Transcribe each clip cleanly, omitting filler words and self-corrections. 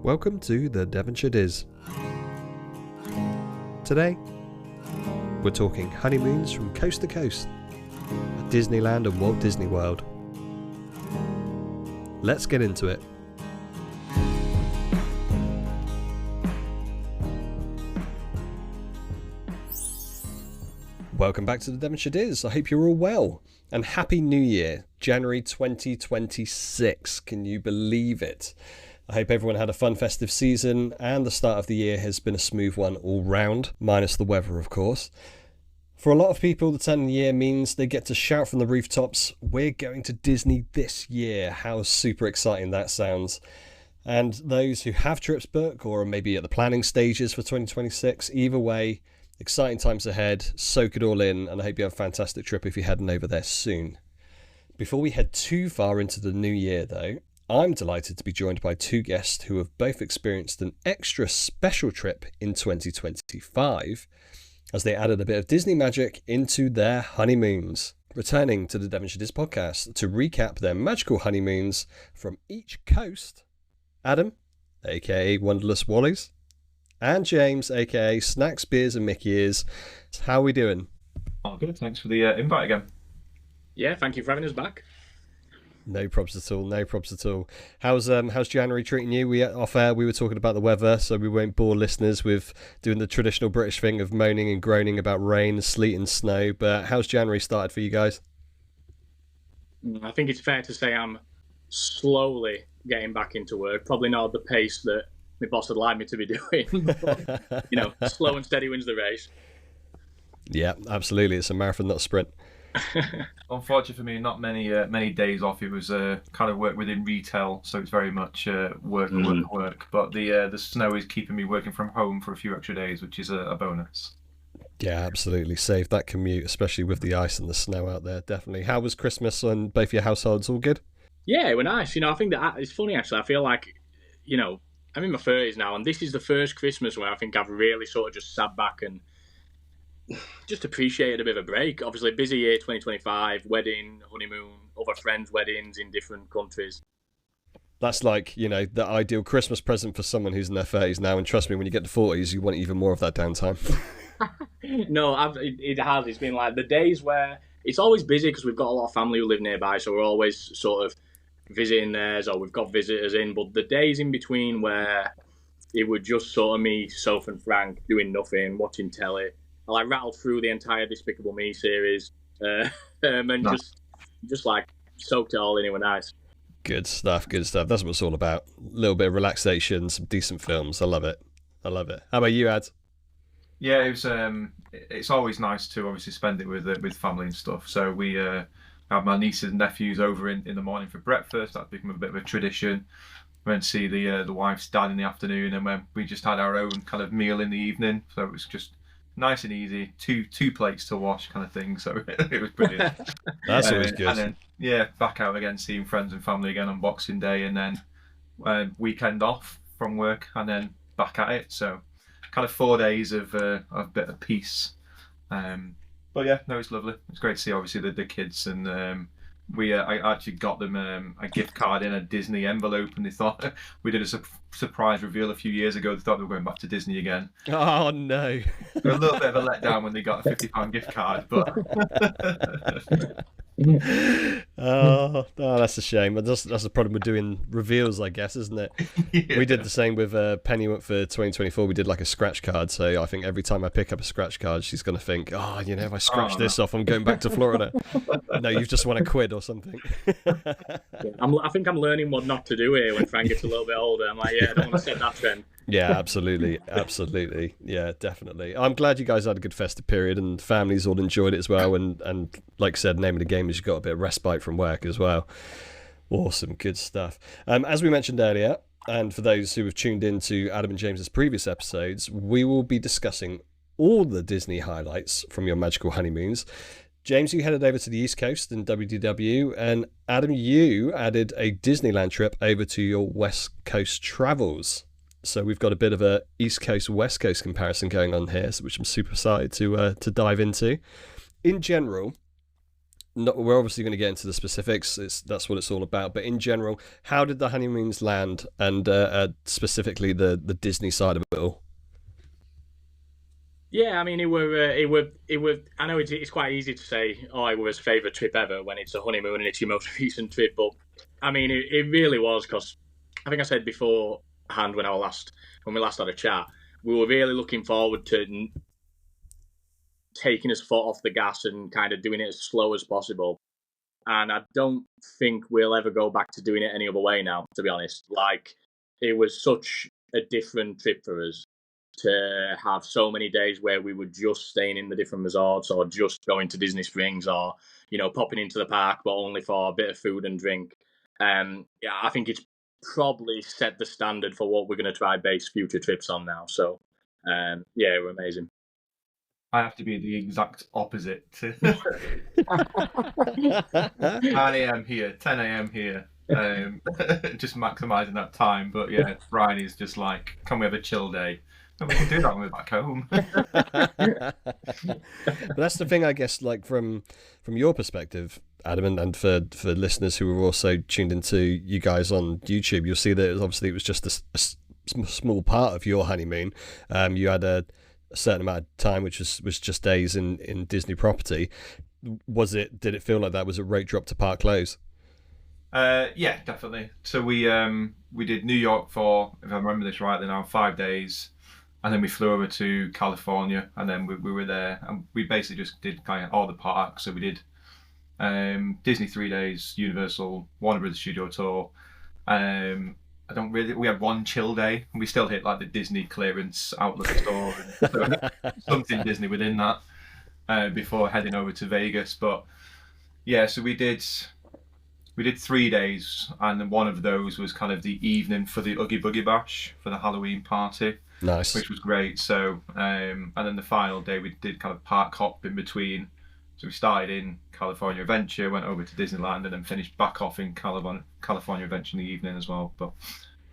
Welcome to the Devonshire Dis. Today, we're talking honeymoons from coast to coast at Disneyland and Walt Disney World. Let's get into it. Welcome back to the Devonshire Dis. I hope you're all well. And Happy New Year, January 2026. Can you believe it? I hope everyone had a fun festive season and the start of the year has been a smooth one all round, minus the weather, of course. For a lot of people, the turn of the year means they get to shout from the rooftops, "We're going to Disney this year." How super exciting that sounds. And those who have trips booked or are maybe at the planning stages for 2026, either way, exciting times ahead. Soak it all in, and I hope you have a fantastic trip if you're heading over there soon. Before we head too far into the new year, though, I'm delighted to be joined by two guests who have both experienced an extra special trip in 2025 as they added a bit of Disney magic into their honeymoons. Returning to the Devonshire Dis Podcast to recap their magical honeymoons from each coast, Adam, aka Wanderlust Walleys, and James, aka SnacksBeersAndMickeyEars. How are we doing? Oh, good. Thanks for the invite again. Yeah, thank you for having us back. No probs at all. No probs at all. How's January treating you? Off air we were talking about the weather, so we won't bore listeners with doing the traditional British thing of moaning and groaning about rain, sleet, and snow. But how's January started for you guys? I think it's fair to say I'm slowly getting back into work. Probably not at the pace that my boss would like me to be doing. But, slow and steady wins the race. Yeah, absolutely. It's a marathon, not a sprint. Unfortunately for me, not many days off. It was kind of work within retail, so it's very much work. But the snow is keeping me working from home for a few extra days, which is a bonus. Yeah, absolutely. Save that commute, especially with the ice and the snow out there. Definitely. How was Christmas on both your households? All good? Yeah, it was nice. I think that it's funny actually. I feel like, I'm in my 30s now, and this is the first Christmas where I think I've really sort of just sat back and just appreciated a bit of a break. Obviously, busy year 2025, wedding, honeymoon, other friends' weddings in different countries. That's like, the ideal Christmas present for someone who's in their 30s now. And trust me, when you get to 40s, you want even more of that downtime. No, it has. It's been like the days where it's always busy because we've got a lot of family who live nearby, so we're always sort of visiting theirs or we've got visitors in. But the days in between where it would just sort of me, Soph and Frank, doing nothing, watching telly. I rattled through the entire Despicable Me series and nice. just like soaked it all in. It was nice. Good stuff. That's what it's all about. A little bit of relaxation, some decent films. I love it. How about you, Ad? Yeah, it was. It's always nice to obviously spend it with family and stuff. So we have my nieces and nephews over in the morning for breakfast. That's become a bit of a tradition. We went to see the wife's dad in the afternoon, and when we just had our own kind of meal in the evening. So it was just nice and easy, two plates to wash kind of thing, so it was brilliant. That's always good. And then, back out again, seeing friends and family again on Boxing Day, and then weekend off from work, and then back at it. So kind of 4 days of bit of peace. But yeah, no, it's lovely. It's great to see, obviously, the kids, and I actually got them a gift card in a Disney envelope, and they thought we did a surprise reveal a few years ago. They thought they were going back to Disney again. Oh no! A little bit of a letdown when they got a £50 gift card, but oh, that's a shame. But that's the problem with doing reveals, I guess, isn't it? Yeah. We did the same with Penny went for 2024. We did like a scratch card, so I think every time I pick up a scratch card, she's going to think, if I scratch this off, I'm going back to Florida. No, you've just won a quid or something. I think I'm learning what not to do here when Frank gets a little bit older. I'm like, I don't want to set that trend. Yeah, absolutely. Yeah, definitely. I'm glad you guys had a good festive period and families all enjoyed it as well. And like I said, name of the game is you got a bit of respite from work as well. Awesome, good stuff. As we mentioned earlier, and for those who have tuned in to Adam and James's previous episodes, we will be discussing all the Disney highlights from your magical honeymoons. James, you headed over to the East Coast in WDW, and Adam, you added a Disneyland trip over to your West Coast travels. So we've got a bit of a East Coast, West Coast comparison going on here, which I'm super excited to dive into. In general, we're obviously going to get into the specifics. That's what it's all about. But in general, how did the honeymoons land, and specifically the Disney side of it all? Yeah, I mean, it were. I know it's quite easy to say, "Oh, it was favourite trip ever" when it's a honeymoon and it's your most recent trip. But I mean, it really was, because I think I said beforehand when we last had a chat, we were really looking forward to taking his foot off the gas and kind of doing it as slow as possible. And I don't think we'll ever go back to doing it any other way now, to be honest. Like, it was such a different trip for us to have so many days where we were just staying in the different resorts, or just going to Disney Springs, or, you know, popping into the park, but only for a bit of food and drink. Yeah, I think it's probably set the standard for what we're going to try base future trips on now. So, yeah, we're amazing. I have to be the exact opposite. 9 a.m. here, 10 a.m. here. Just maximising that time. But yeah, Bryony's just like, can we have a chill day? And we can do that when we're back home. But that's the thing, I guess, like from your perspective, Adam, and for listeners who are also tuned into you guys on YouTube, you'll see that obviously it was just a small part of your honeymoon. You had a certain amount of time, which was just days in Disney property. Did it feel like that was a rate drop to park close? Yeah, definitely. So we did New York for, if I remember this rightly now, 5 days, and then we flew over to California, and then we were there, and we basically just did kind of all the parks. So we did Disney 3 days, Universal, Warner Brothers Studio Tour. We had one chill day, and we still hit like the Disney clearance outlet store and something Disney within that before heading over to Vegas. But yeah, so we did 3 days, and then one of those was kind of the evening for the Oogie Boogie Bash for the Halloween party. Nice. Which was great. So and then the final day we did kind of park hop in between. So we started in California Adventure, went over to Disneyland, and then finished back off in California Adventure in the evening as well. But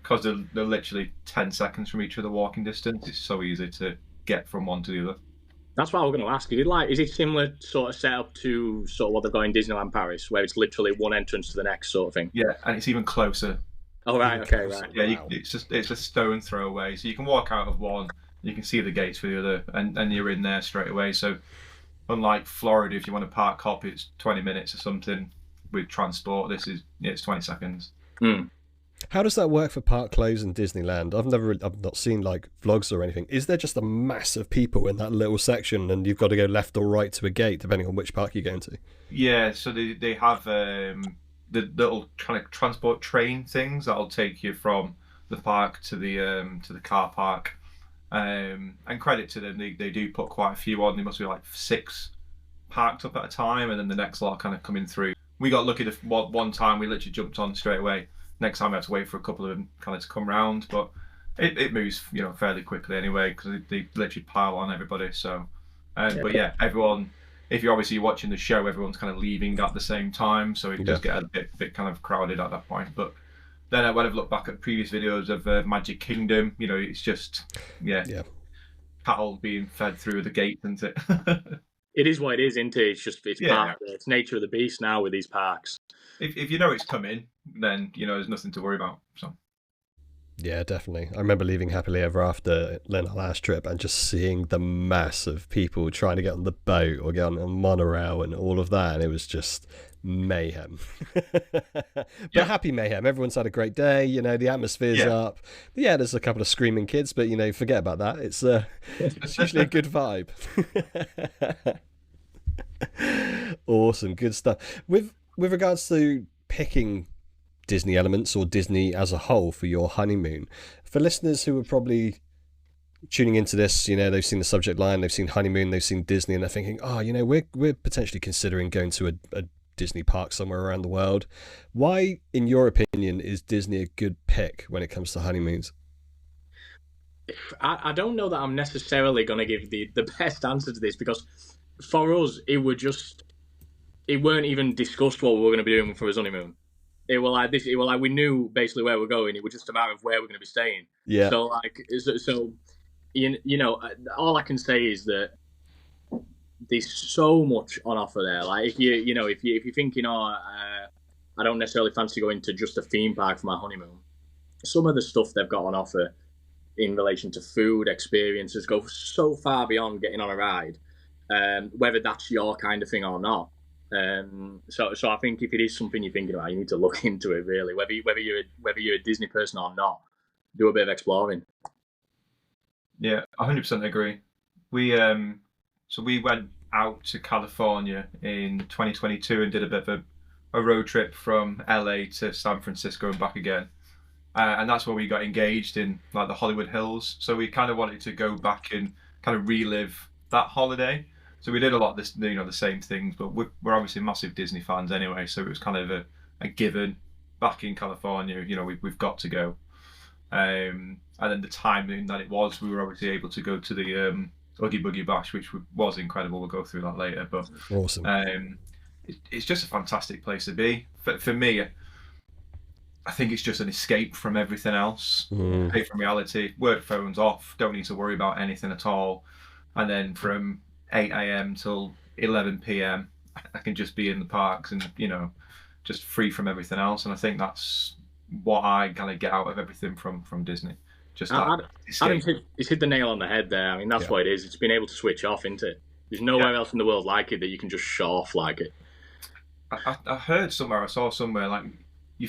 because they're literally 10 seconds from each other walking distance, it's so easy to get from one to the other. That's what I was going to ask. Is it similar sort of setup to sort of what they've got in Disneyland Paris, where it's literally one entrance to the next sort of thing? Yeah, and it's even closer. Oh, right, okay, right. Yeah, it's a stone throw away. So you can walk out of one, you can see the gates for the other, and you're in there straight away. So unlike Florida, if you want to park hop, it's 20 minutes or something. With transport, it's 20 seconds. Mm. How does that work for park close in Disneyland? I've not seen like vlogs or anything. Is there just a mass of people in that little section, and you've got to go left or right to a gate depending on which park you're going to? Yeah, so they have the little kind of transport train things that'll take you from the park to the car park. And credit to them, they do put quite a few on. There must be like 6 parked up at a time, and then the next lot kind of coming through. We got lucky one time, we literally jumped on straight away. Next time we had to wait for a couple of them kind of to come round, but it moves, you know, fairly quickly anyway, because they literally pile on everybody. So, but yeah, everyone, if you're obviously watching the show, everyone's kind of leaving at the same time, so it does get a bit kind of crowded at that point. But then when I've looked back at previous videos of Magic Kingdom, you know, it's just cattle being fed through the gate, isn't it? It is what it is, isn't it? It's nature of the beast now with these parks. If you know it's coming, then you know there's nothing to worry about. So. Yeah, definitely. I remember leaving Happily Ever After our last trip and just seeing the mass of people trying to get on the boat or get on a monorail and all of that, and it was just mayhem. But happy mayhem. Everyone's had a great day. You know, the atmosphere's up. But yeah, there's a couple of screaming kids, but you know, forget about that. It's usually a good vibe. Awesome, good stuff. With regards to picking Disney elements or Disney as a whole for your honeymoon, for listeners who are probably tuning into this, you know, they've seen the subject line, they've seen honeymoon, they've seen Disney, and they're thinking, oh, you know, we're potentially considering going to a Disney park somewhere around the world. Why, in your opinion, is Disney a good pick when it comes to honeymoons? I don't know that I'm necessarily going to give the best answer to this, because for us, it weren't even discussed what we were going to be doing for his honeymoon. It was like this. It was like we knew basically where we're going. It was just a matter of where we're going to be staying. Yeah. So you know, all I can say is that there's so much on offer there. Like if you're thinking, I don't necessarily fancy going to just a theme park for my honeymoon. Some of the stuff they've got on offer in relation to food experiences go so far beyond getting on a ride, whether that's your kind of thing or not. So I think if it is something you're thinking about, you need to look into it really. Whether you're a Disney person or not, do a bit of exploring. Yeah, 100% agree. We went out to California in 2022 and did a bit of a road trip from LA to San Francisco and back again. And that's where we got engaged in like the Hollywood Hills. So we kind of wanted to go back and kind of relive that holiday. So we did a lot of this, the same things, but we're obviously massive Disney fans anyway. So it was kind of a given back in California, we've got to go. And then the timing that it was, we were obviously able to go to the Oogie Boogie Bash, which was incredible. We'll go through that later. But awesome. It's just a fantastic place to be. For me, I think it's just an escape from everything else. Escape from reality. Work phones off. Don't need to worry about anything at all. And then from 8 a.m. till 11 p.m. I can just be in the parks and, just free from everything else. And I think that's what I kind of get out of everything from Disney. Just Adam's hit the nail on the head there. I mean, that's what it is. It's been able to switch off, isn't it? There's nowhere else in the world like it that you can just shut off like it. I heard somewhere, I saw somewhere, like, you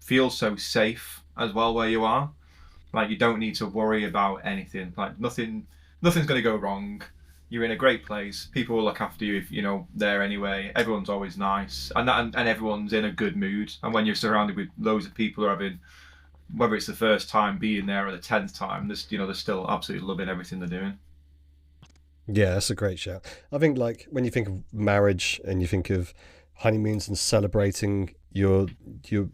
feel so safe as well where you are. Like, you don't need to worry about anything. Like, nothing's going to go wrong. You're in a great place. People will look after you if there anyway. Everyone's always nice, and everyone's in a good mood. And when you're surrounded with loads of people who are having, whether it's the first time being there or the 10th time, they're still absolutely loving everything they're doing. Yeah, that's a great shout. I think like when you think of marriage and you think of honeymoons and celebrating your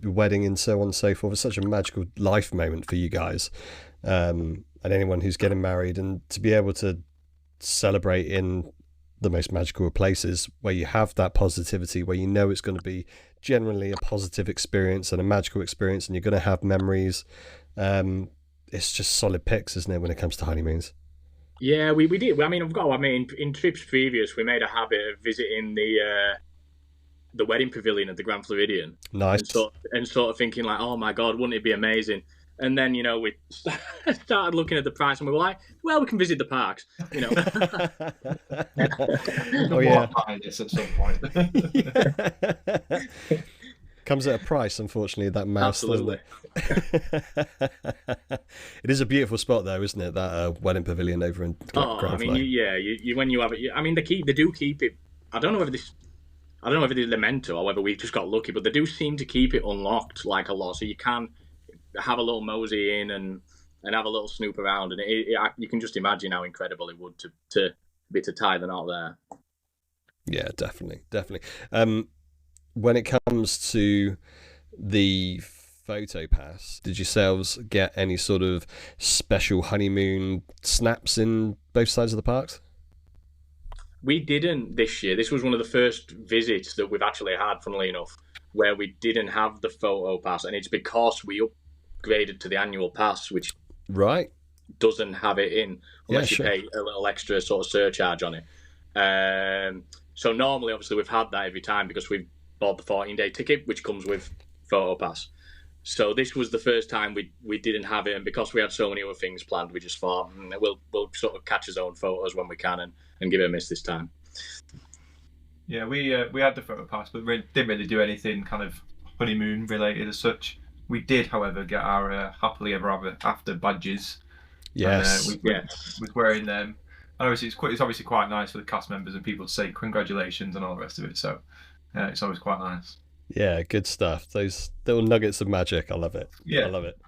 wedding and so on and so forth, it's such a magical life moment for you guys, and anyone who's getting married, and to be able to celebrate in the most magical of places where you have that positivity, where it's going to be generally a positive experience and a magical experience, and you're going to have memories. It's just solid picks, isn't it, when it comes to honeymoons? Yeah, we did. I mean, in trips previous, we made a habit of visiting the wedding pavilion at the Grand Floridian. Nice. And sort of thinking like, oh my God, wouldn't it be amazing? And then, we started looking at the price and we were like, well, we can visit the parks, Oh, yeah. This at some point. Comes at a price, unfortunately, that mouse. Absolutely. It is a beautiful spot, though, isn't it? That wedding pavilion over in Grand Floridian. When you have it, I mean, they do keep it. I don't know whether they're meant to or whether we've just got lucky, but they do seem to keep it unlocked like a lot, so you can have a little mosey in and have a little snoop around, and you can just imagine how incredible it would to tie the knot there. Yeah, definitely. When it comes to the photo pass, did yourselves get any sort of special honeymoon snaps in both sides of the parks? We didn't this year. This was one of the first visits that we've actually had, funnily enough, where we didn't have the photo pass, and it's because we upgraded to the annual pass, which doesn't have it in unless you pay a little extra sort of surcharge on it. So normally, obviously, we've had that every time because we've bought the 14-day ticket, which comes with photo pass. So this was the first time we didn't have it, and because we had so many other things planned, we just thought we'll sort of catch his own photos when we can and give it a miss this time. Yeah, we had the photo pass, but we didn't really do anything kind of honeymoon related as such. We did, however, get our happily ever after badges. Yes. We was wearing them. And obviously, it's obviously quite nice for the cast members and people to say congratulations and all the rest of it. So it's always quite nice. Yeah, good stuff. Those little nuggets of magic. I love it. Yeah. I love it.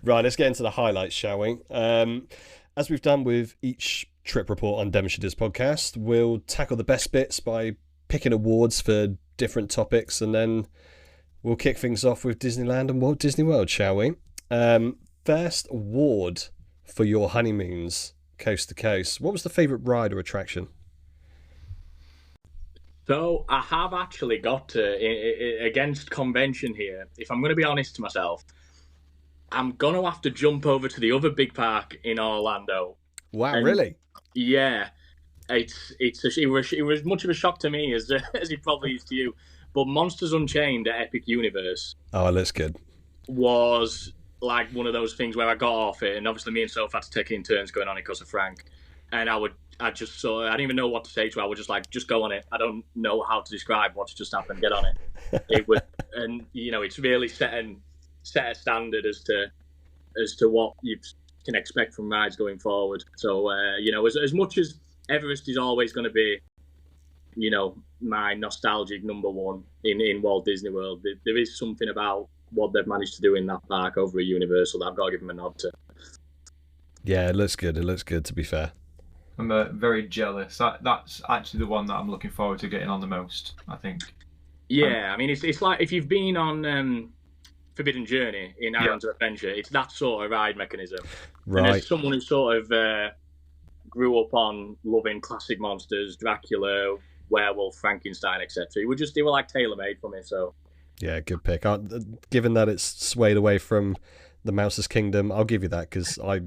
Right, let's get into the highlights, shall we? As we've done with each trip report on Devonshire Dis Podcast, we'll tackle the best bits by picking awards for different topics, and then we'll kick things off with Disneyland and Walt Disney World, shall we? First award for your honeymoons, coast to coast. What was the favourite ride or attraction? So I have actually got to, against convention here, if I'm going to be honest to myself, I'm going to have to jump over to the other big park in Orlando. Wow, really? Yeah. it was much of a shock to me as it probably is to you. But Monsters Unchained at Epic Universe. Oh, that's good. Was like one of those things where I got off it, and obviously me and Soph had to take it in turns going on it because of Frank. And I didn't even know what to say to her. I would just like, just go on it. I don't know how to describe what's just happened. Get on it. It would, and it's really set a standard as to what you can expect from rides going forward. So as much as Everest is always going to be, my nostalgic number one in Walt Disney World, there is something about what they've managed to do in that park over at Universal that I've got to give them a nod to. Yeah, it looks good. It looks good, to be fair. I'm very jealous. That's actually the one that I'm looking forward to getting on the most, I think. Yeah, I mean, it's like if you've been on Forbidden Journey in Islands of Adventure, it's that sort of ride mechanism. Right. And as someone who sort of grew up on loving classic monsters, Dracula, Werewolf, Frankenstein, etc., they were like tailor-made for me, so... Yeah, good pick. Given that it's swayed away from the Mouse's Kingdom, I'll give you that, because I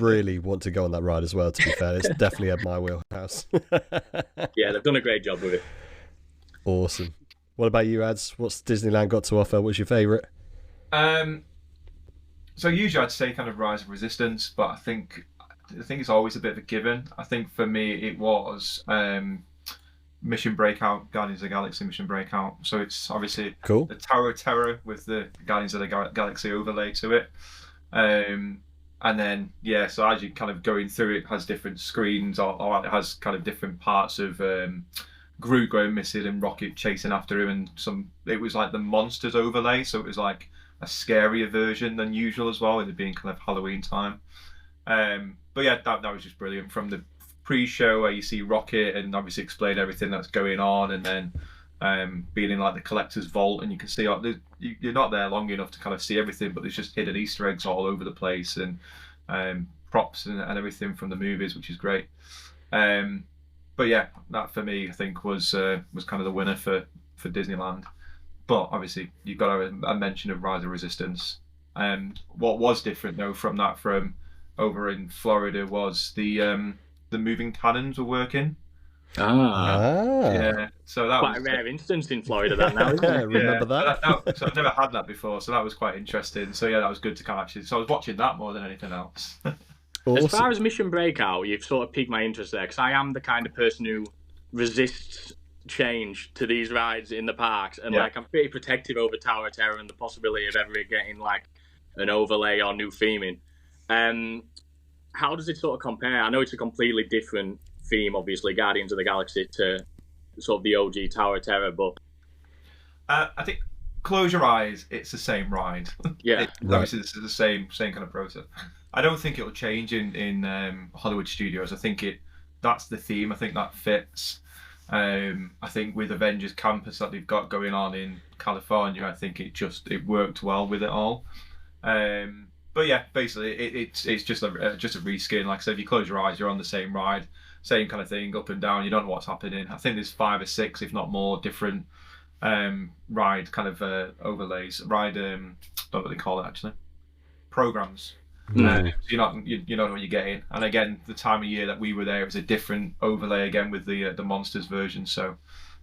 really want to go on that ride as well, to be fair. It's definitely at my wheelhouse. Yeah, they've done a great job with it. Awesome. What about you, Ads? What's Disneyland got to offer? What's your favourite? So usually I'd say kind of Rise of Resistance, but I think it's always a bit of a given. I think for me it was Mission Breakout, Guardians of the Galaxy Mission Breakout. So it's obviously cool. The Tower of Terror with the Guardians of the Galaxy overlay to it. And then, so as you kind of going through, it has different screens, or it has kind of different parts of Groot going missing and Rocket chasing after him, and it was like the monsters overlay, so it was like a scarier version than usual as well, with it being kind of Halloween time. But yeah, that was just brilliant. From the pre-show where you see Rocket and obviously explain everything that's going on, and then being in like the collector's vault, and you can see you're not there long enough to kind of see everything, but there's just hidden Easter eggs all over the place, and props and everything from the movies, which is great. But yeah, that for me I think was kind of the winner for Disneyland. But obviously you've got a mention of Rise of Resistance. What was different though from over in Florida was the moving cannons were working. Yeah, so that quite was a rare instance in Florida that now, isn't it? Remember that? So I've never had that before, so that was quite interesting. So yeah, that was good to kind of actually. So I was watching that more than anything else. Awesome. As far as Mission Breakout, you've sort of piqued my interest there, because I am the kind of person who resists change to these rides in the parks, and like I'm pretty protective over Tower of Terror and the possibility of ever getting like an overlay or new theming. How does it sort of compare? I know it's a completely different theme, obviously, Guardians of the Galaxy to sort of the OG Tower of Terror, but I think close your eyes, it's the same ride. Yeah, obviously this is the same kind of process. I don't think it'll change in Hollywood Studios. I think that's the theme. I think that fits. I think with Avengers Campus that they've got going on in California, I think it worked well with it all. But yeah, basically it's just a reskin. Like I said, if you close your eyes, you're on the same ride, same kind of thing, up and down. You don't know what's happening. I think there's 5 or 6, if not more, different ride kind of overlays. I don't know what they call it actually. Programs. So you know what you're getting. And again, the time of year that we were there, it was a different overlay again with the monsters version. So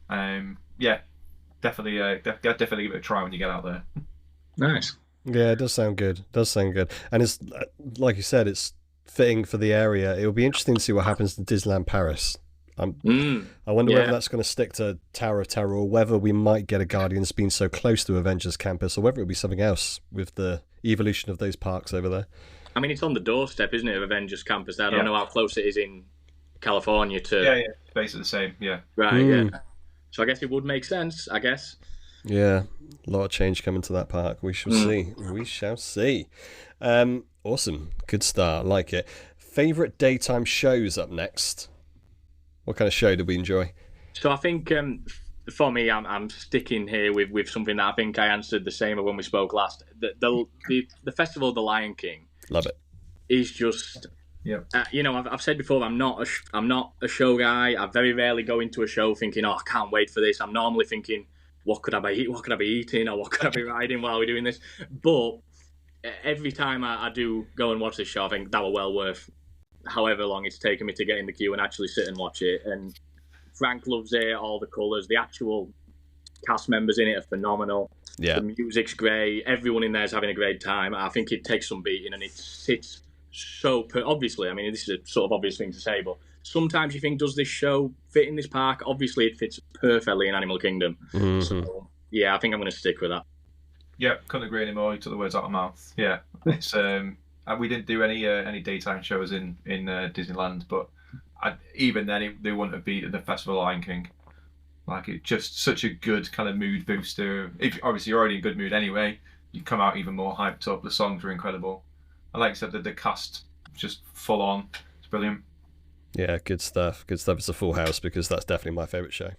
yeah, definitely give it a try when you get out there. Nice. Yeah, it does sound good. And it's like you said, it's fitting for the area. It'll be interesting to see what happens to Disneyland Paris. I wonder whether that's going to stick to Tower of Terror, or whether we might get a Guardians being so close to Avengers Campus, or whether it'll be something else with the evolution of those parks over there. I mean, it's on the doorstep, isn't it, of Avengers Campus? I don't know how close it is in California to... Yeah, it's basically the same, yeah. Right, yeah. So I guess it would make sense, I guess. Yeah, a lot of change coming to that park. We shall see. We shall see. Awesome. Good start. I like it. Favourite daytime shows up next? What kind of show did we enjoy? So I think for me, I'm sticking here with something that I think I answered the same when we spoke last. The Festival of the Lion King. Love it. Is just, I've said before, I'm not a show guy. I very rarely go into a show thinking, I can't wait for this. I'm normally thinking, what could I be eating, or what could I be riding while we're doing this? But every time I do go and watch this show, I think that were well worth however long it's taken me to get in the queue and actually sit and watch it. And Frank loves it, all the colours, the actual cast members in it are phenomenal. Yeah. The music's great. Everyone in there is having a great time. I think it takes some beating, and it sits so obviously. I mean, this is a sort of obvious thing to say, but sometimes you think, does this show fit in this park? Obviously, it fits perfectly in Animal Kingdom. Mm-hmm. So yeah, I think I'm going to stick with that. Yeah, couldn't agree anymore. You took the words out of my mouth. Yeah, it's we didn't do any daytime shows in Disneyland, but even then they wouldn't have beaten the Festival of Lion King. Like, it's just such a good kind of mood booster. If obviously you're already in good mood anyway, you come out even more hyped up. The songs were incredible. I like I said, the cast just full on. It's brilliant. Yeah, good stuff. Good stuff. It's a full house because that's definitely my favourite show.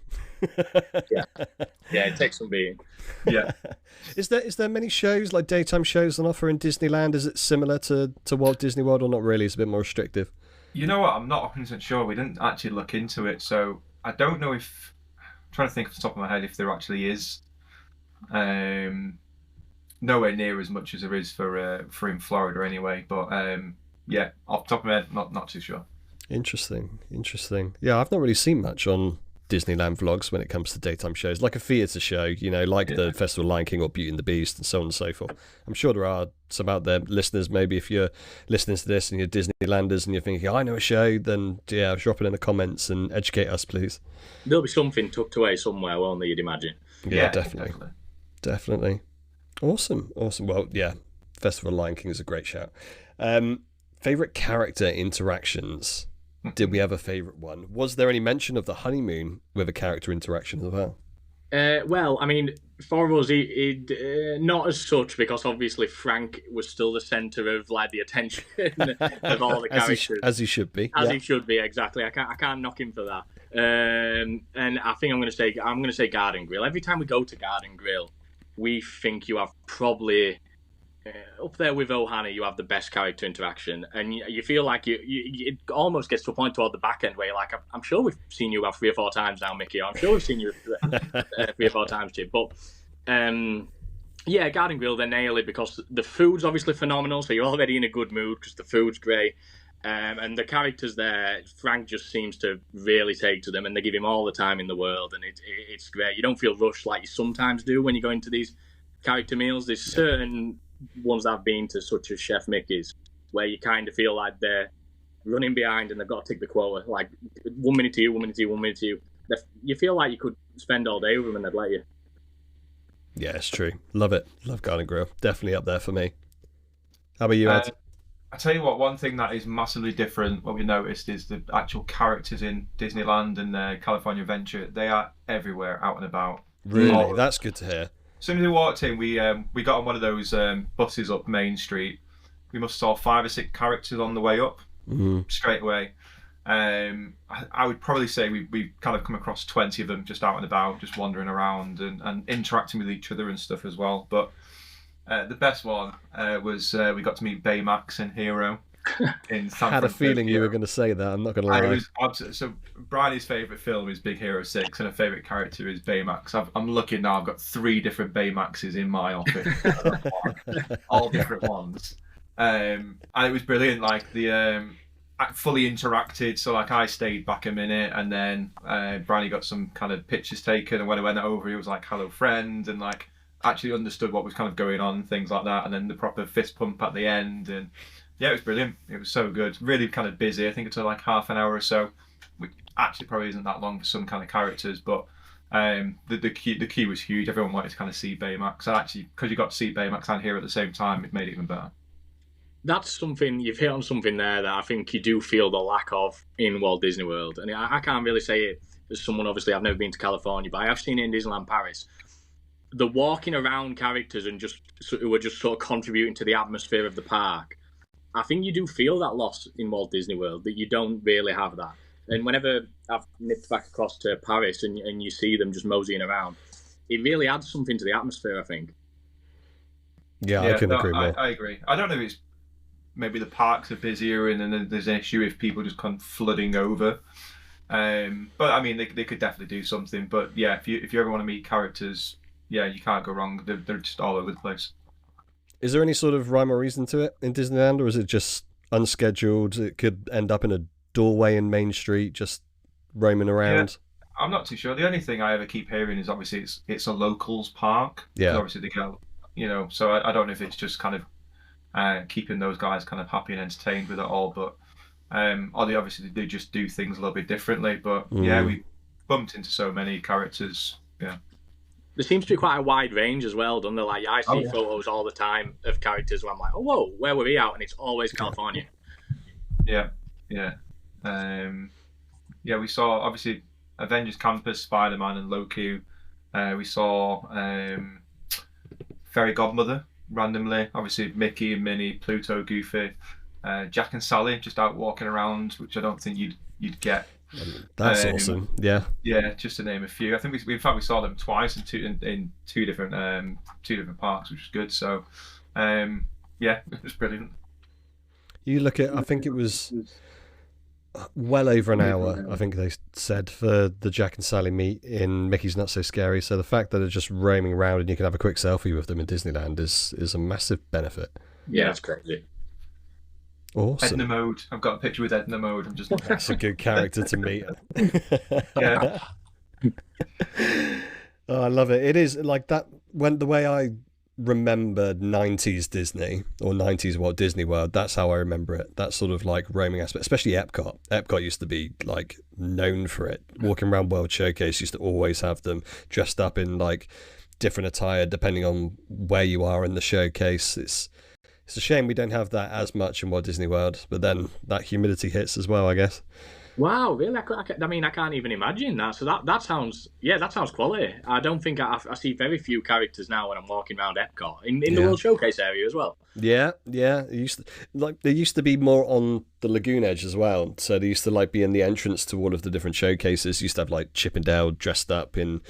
Yeah, it takes some beating. Yeah. Is there many shows, like daytime shows on offer in Disneyland? Is it similar to Walt Disney World, or not really? It's a bit more restrictive. You know what? I'm not 100% sure. We didn't actually look into it, so I don't know if. I'm trying to think off the top of my head if there actually is. Nowhere near as much as there is for in Florida anyway. But yeah, off the top of my head, not too sure. Interesting. Yeah, I've not really seen much on Disneyland vlogs when it comes to daytime shows, like a theatre show, you know, like the Festival of Lion King or Beauty and the Beast and so on and so forth. I'm sure there are some out there, listeners, maybe if you're listening to this and you're Disneylanders and you're thinking, I know a show, then yeah, drop it in the comments and educate us, please. There'll be something tucked away somewhere, won't there, you'd imagine? Yeah, definitely. Awesome. Well, yeah, Festival of Lion King is a great shout. Favourite character interactions? Did we have a favourite one? Was there any mention of the honeymoon with a character interaction as well? Well, I mean, for us, not as such, because obviously Frank was still the centre of like the attention of all the characters, as he should be. He should be, exactly. I can't knock him for that. And I think I'm going to say Garden Grill. Every time we go to Garden Grill, we think you have probably. Up there with Ohana, you have the best character interaction, and you feel like it almost gets to a point toward the back end where you're like, I'm sure we've seen you about 3 or 4 times now, Mickey. I'm sure we've seen you 3 or 4 times, Chip. But yeah, Garden Grill, they nail it because the food's obviously phenomenal, so you're already in a good mood because the food's great. And the characters there, Frank just seems to really take to them, and they give him all the time in the world, and it's great. You don't feel rushed like you sometimes do when you go into these character meals. There's certain ones that I've been to, such as Chef Mickey's, where you kind of feel like they're running behind and they've got to tick the quota, like 1 minute to you, 1 minute to you, 1 minute to you. You feel like you could spend all day with them and they'd let you. Yeah, it's true. Love it. Love Garden Grill. Definitely up there for me. How about you, Ed? I tell you what, one thing that is massively different, what we noticed, is the actual characters in Disneyland and California Adventure. They are everywhere, out and about. Really? That's good to hear. As soon as we walked in, we got on one of those buses up Main Street. We must have saw 5 or 6 characters on the way up, straight away. I would probably say we kind of come across 20 of them just out and about, just wandering around and interacting with each other and stuff as well. But the best one was we got to meet Baymax and Hero in San Francisco. I had a feeling you were going to say that, I'm not going to lie. So Bryony's favourite film is Big Hero 6 and her favourite character is Baymax. I'm looking now, I've got 3 different Baymaxes in my office. All different ones. And it was brilliant, like the fully interacted, so like I stayed back a minute and then Bryony got some kind of pictures taken, and when I went over he was like, hello friend, and like actually understood what was kind of going on, things like that, and then the proper fist pump at the end, and yeah, it was brilliant. It was so good. Really kind of busy. I think it took like half an hour or so, which actually probably isn't that long for some kind of characters, but the queue was huge. Everyone wanted to kind of see Baymax. And actually, because you got to see Baymax and Hero at the same time, it made it even better. That's something, you've hit on something there that I think you do feel the lack of in Walt Disney World. And I can't really say it as someone, obviously, I've never been to California, but I have seen it in Disneyland Paris. The walking around characters and who are just sort of contributing to the atmosphere of the park, I think you do feel that loss in Walt Disney World, that you don't really have that. And whenever I've nipped back across to Paris and you see them just moseying around, it really adds something to the atmosphere, I think. Yeah, I couldn't agree more. I agree. I don't know if it's maybe the parks are busier and then there's an issue if people just come flooding over. But I mean, they could definitely do something. But yeah, if you ever want to meet characters, yeah, you can't go wrong. They're just all over the place. Is there any sort of rhyme or reason to it in Disneyland, or is it just unscheduled. It could end up in a doorway in Main Street, just roaming around. Yeah, I'm not too sure. The only thing I ever keep hearing is obviously it's a locals park. Yeah. Obviously they go, so I don't know if it's just kind of keeping those guys kind of happy and entertained with it all, but or they just do things a little bit differently. But yeah, we bumped into so many characters. Yeah. There seems to be quite a wide range as well, doesn't there? Like, I see photos all the time of characters where I'm like, oh, whoa, where were we out? And it's always California. Yeah. We saw, obviously, Avengers Campus, Spider-Man and Loki. We saw Fairy Godmother, randomly. Obviously, Mickey and Minnie, Pluto, Goofy. Jack and Sally just out walking around, which I don't think you'd get. That's awesome. Yeah, just to name a few. I think we saw them twice in two different parks, which was good. So it was brilliant. You look at, I think it was well over an hour, I think they said, for the Jack and Sally meet in Mickey's Not So Scary. So the fact that they're just roaming around and you can have a quick selfie with them in Disneyland is a massive benefit. Yeah, that's crazy. Awesome. Edna Mode. I've got a picture with Edna Mode. That's a good character to meet. Yeah. Oh, I love it. It is like that. When the way I remember 90s Disney or 90s Walt Disney World, that's how I remember it. That sort of like roaming aspect, especially Epcot. Epcot used to be like known for it. Walking around World Showcase used to always have them dressed up in like different attire depending on where you are in the showcase. It's a shame we don't have that as much in Walt Disney World, but then that humidity hits as well, I guess. Wow, really? I can't even imagine that. So that sounds quality. I don't think I see very few characters now when I'm walking around Epcot in the World Showcase area as well. Yeah. They used to be more on the lagoon edge as well. So they used to like be in the entrance to all of the different showcases. Used to have like Chip and Dale dressed up in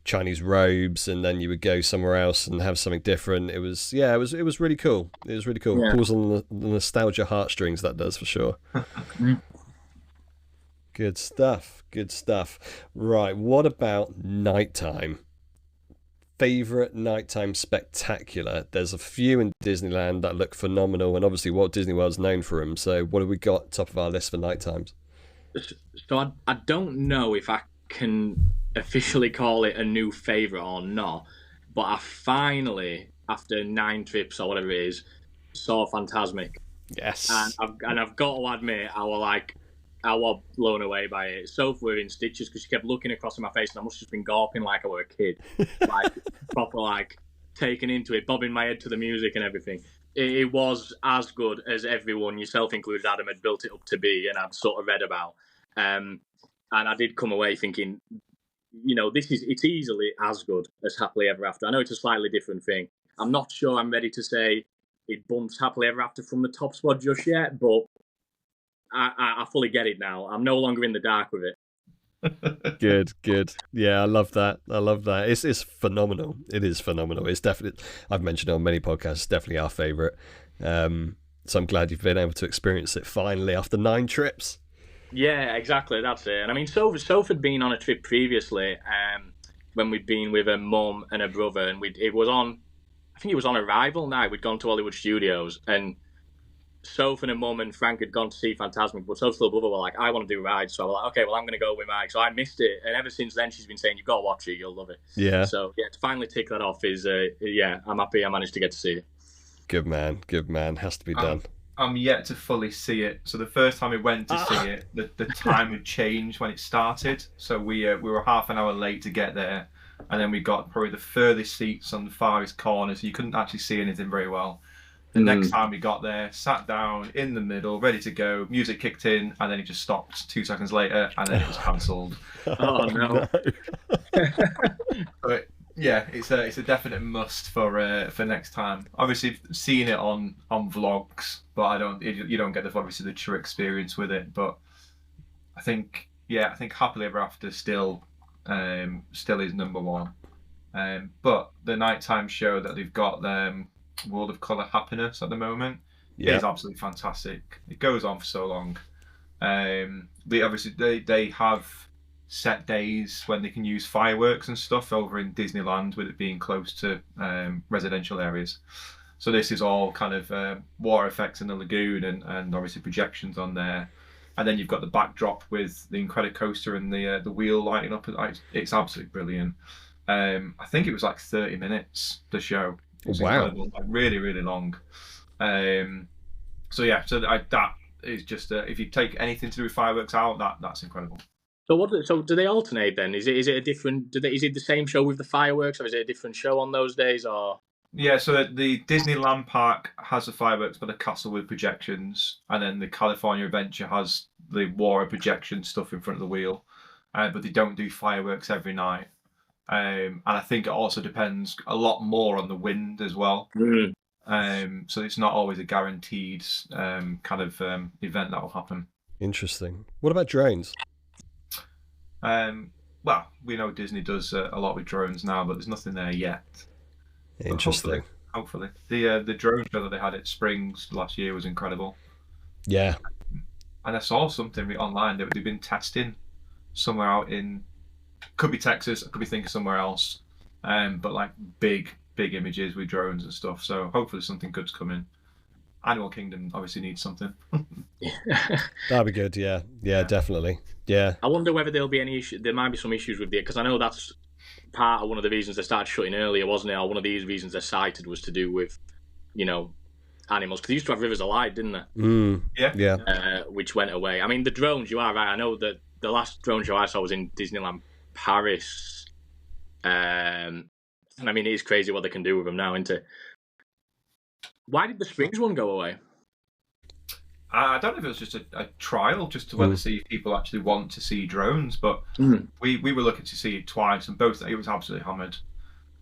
Chinese robes, and then you would go somewhere else and have something different. It was really cool. It was really cool. Yeah. Pulls on the nostalgia heartstrings, that does, for sure. Good stuff. Right, what about nighttime? Favorite nighttime spectacular? There's a few in Disneyland that look phenomenal, and obviously Walt Disney World's known for them. So what have we got top of our list for nighttimes? So I don't know if I can officially call it a new favourite or not, but I finally, after 9 trips or whatever it is, saw Fantasmic. Yes. And I've got to admit, I was blown away by it. Soph were in stitches because she kept looking across in my face, and I must have just been gawping like I were a kid, like proper like taken into it, bobbing my head to the music and everything. It was as good as everyone, yourself included, Adam, had built it up to be, and I've sort of read about. And I did come away thinking, it's easily as good as Happily Ever After. I know it's a slightly different thing. I'm not sure I'm ready to say it bumps Happily Ever After from the top spot just yet, but I fully get it now. I'm no longer in the dark with it. Good. Yeah, I love that. It's phenomenal. It is phenomenal. It's definitely, I've mentioned it on many podcasts, it's definitely our favourite. So I'm glad you've been able to experience it finally after 9 trips. Yeah, exactly. That's it. And I mean, Soph had been on a trip previously when we'd been with her mum and her brother, and I think it was on Arrival night. We'd gone to Hollywood Studios, and Soph and her mum and Frank had gone to see Fantasmic, but Soph's little brother were like, I want to do rides. So I was like, okay, well, I'm going to go with Mike. So I missed it. And ever since then, she's been saying, you've got to watch it. You'll love it. Yeah. So, to finally tick that off is, I'm happy I managed to get to see it. Good man. Has to be done. I'm yet to fully see it. So the first time we went to see it, the time had changed when it started. So we were half an hour late to get there. And then we got probably the furthest seats on the farthest corner, so you couldn't actually see anything very well. The next time we got there, sat down in the middle, ready to go, music kicked in, and then it just stopped 2 seconds later, and then it was cancelled. Oh, no. But yeah, it's a definite must for next time. Obviously, seeing it on vlogs, but you don't get the true experience with it. But I think Happily Ever After still is number one. But the nighttime show that they've got, World of Colour Happiness at the moment, is absolutely fantastic. It goes on for so long. They have set days when they can use fireworks and stuff over in Disneyland, with it being close to residential areas. So this is all kind of water effects in the lagoon and obviously projections on there. And then you've got the backdrop with the Incredicoaster and the wheel lighting up. It's absolutely brilliant. I think it was like 30 minutes, the show. It's incredible, like really, really long. So that is just if you take anything to do with fireworks out, that's incredible. So do they alternate then? Is it a different? Is it the same show with the fireworks, or is it a different show on those days? Or yeah, so the Disneyland park has the fireworks but the castle with projections, and then the California Adventure has the water projection stuff in front of the wheel, but they don't do fireworks every night. And I think it also depends a lot more on the wind as well. So it's not always a guaranteed kind of event that will happen. Interesting. What about drones? Well, we know Disney does a lot with drones now, but there's nothing there yet. Interesting. Hopefully. The drone show that they had at Springs last year was incredible. Yeah. And I saw something online that they've been testing somewhere out in, could be Texas, I could be thinking somewhere else, but like big images with drones and stuff. So hopefully something good's coming. Animal Kingdom obviously needs something. That'd be good. Yeah, definitely. Yeah. I wonder whether there'll be any issue. There might be some issues with because I know that's part of one of the reasons they started shutting earlier, wasn't it? Or one of these reasons they cited was to do with, animals. Because they used to have Rivers of Light, didn't they? Yeah. Which went away. I mean, the drones, you are right. I know that the last drone show I saw was in Disneyland Paris. And I mean, it is crazy what they can do with them now, isn't it? Why did the Springs one go away? I don't know if it was just a trial, just to whether see if people actually want to see drones, but we were looking to see it twice, and both it was absolutely hammered.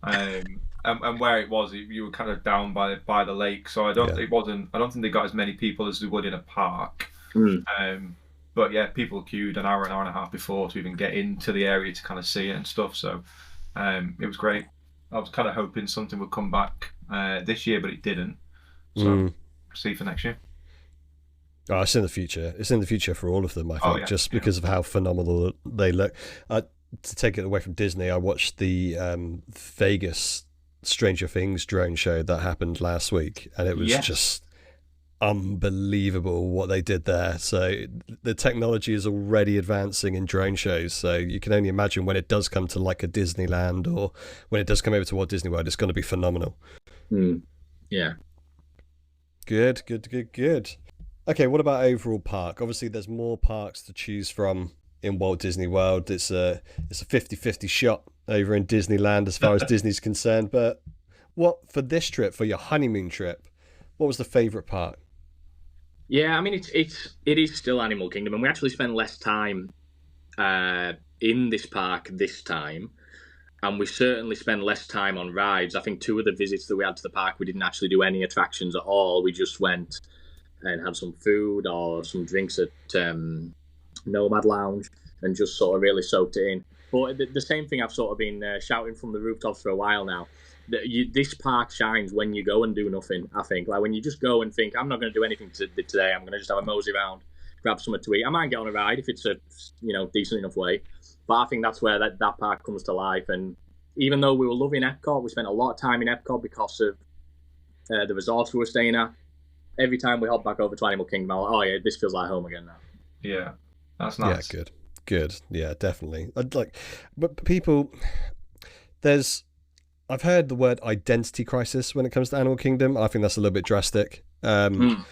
And where it was, you were kind of down by the lake, so I don't think they got as many people as they would in a park. But yeah, people queued an hour and a half before to even get into the area to kind of see it and stuff. So it was great. I was kind of hoping something would come back this year, but it didn't. So see for next year. Oh, it's in the future. It's in the future for all of them, I think, because of how phenomenal they look. To take it away from Disney, I watched the Vegas Stranger Things drone show that happened last week, and it was just unbelievable what they did there. So the technology is already advancing in drone shows, so you can only imagine when it does come to like a Disneyland or when it does come over to Walt Disney World, it's going to be phenomenal. Yeah. Good. Okay, what about overall park? Obviously, there's more parks to choose from in Walt Disney World. It's a 50-50 shot over in Disneyland as far as Disney's concerned. But what for this trip, for your honeymoon trip, what was the favourite park? Yeah, I mean it is still Animal Kingdom, and we actually spent less time in this park this time, and we certainly spent less time on rides. I think 2 of the visits that we had to the park, we didn't actually do any attractions at all. We just went and had some food or some drinks at Nomad Lounge and just sort of really soaked it in. But the same thing I've sort of been shouting from the rooftops for a while now. This park shines when you go and do nothing, I think. Like when you just go and think, I'm not going to do anything today. I'm going to just have a mosey around, grab something to eat. I might get on a ride if it's a decent enough way. But I think that's where that park comes to life. And even though we were loving Epcot, we spent a lot of time in Epcot because of the resorts we were staying at. Every time we hop back over to Animal Kingdom, I'm like, oh yeah, this feels like home again now. Yeah, that's nice. Yeah, good. Yeah, definitely. But people, I've heard the word identity crisis when it comes to Animal Kingdom. I think that's a little bit drastic. And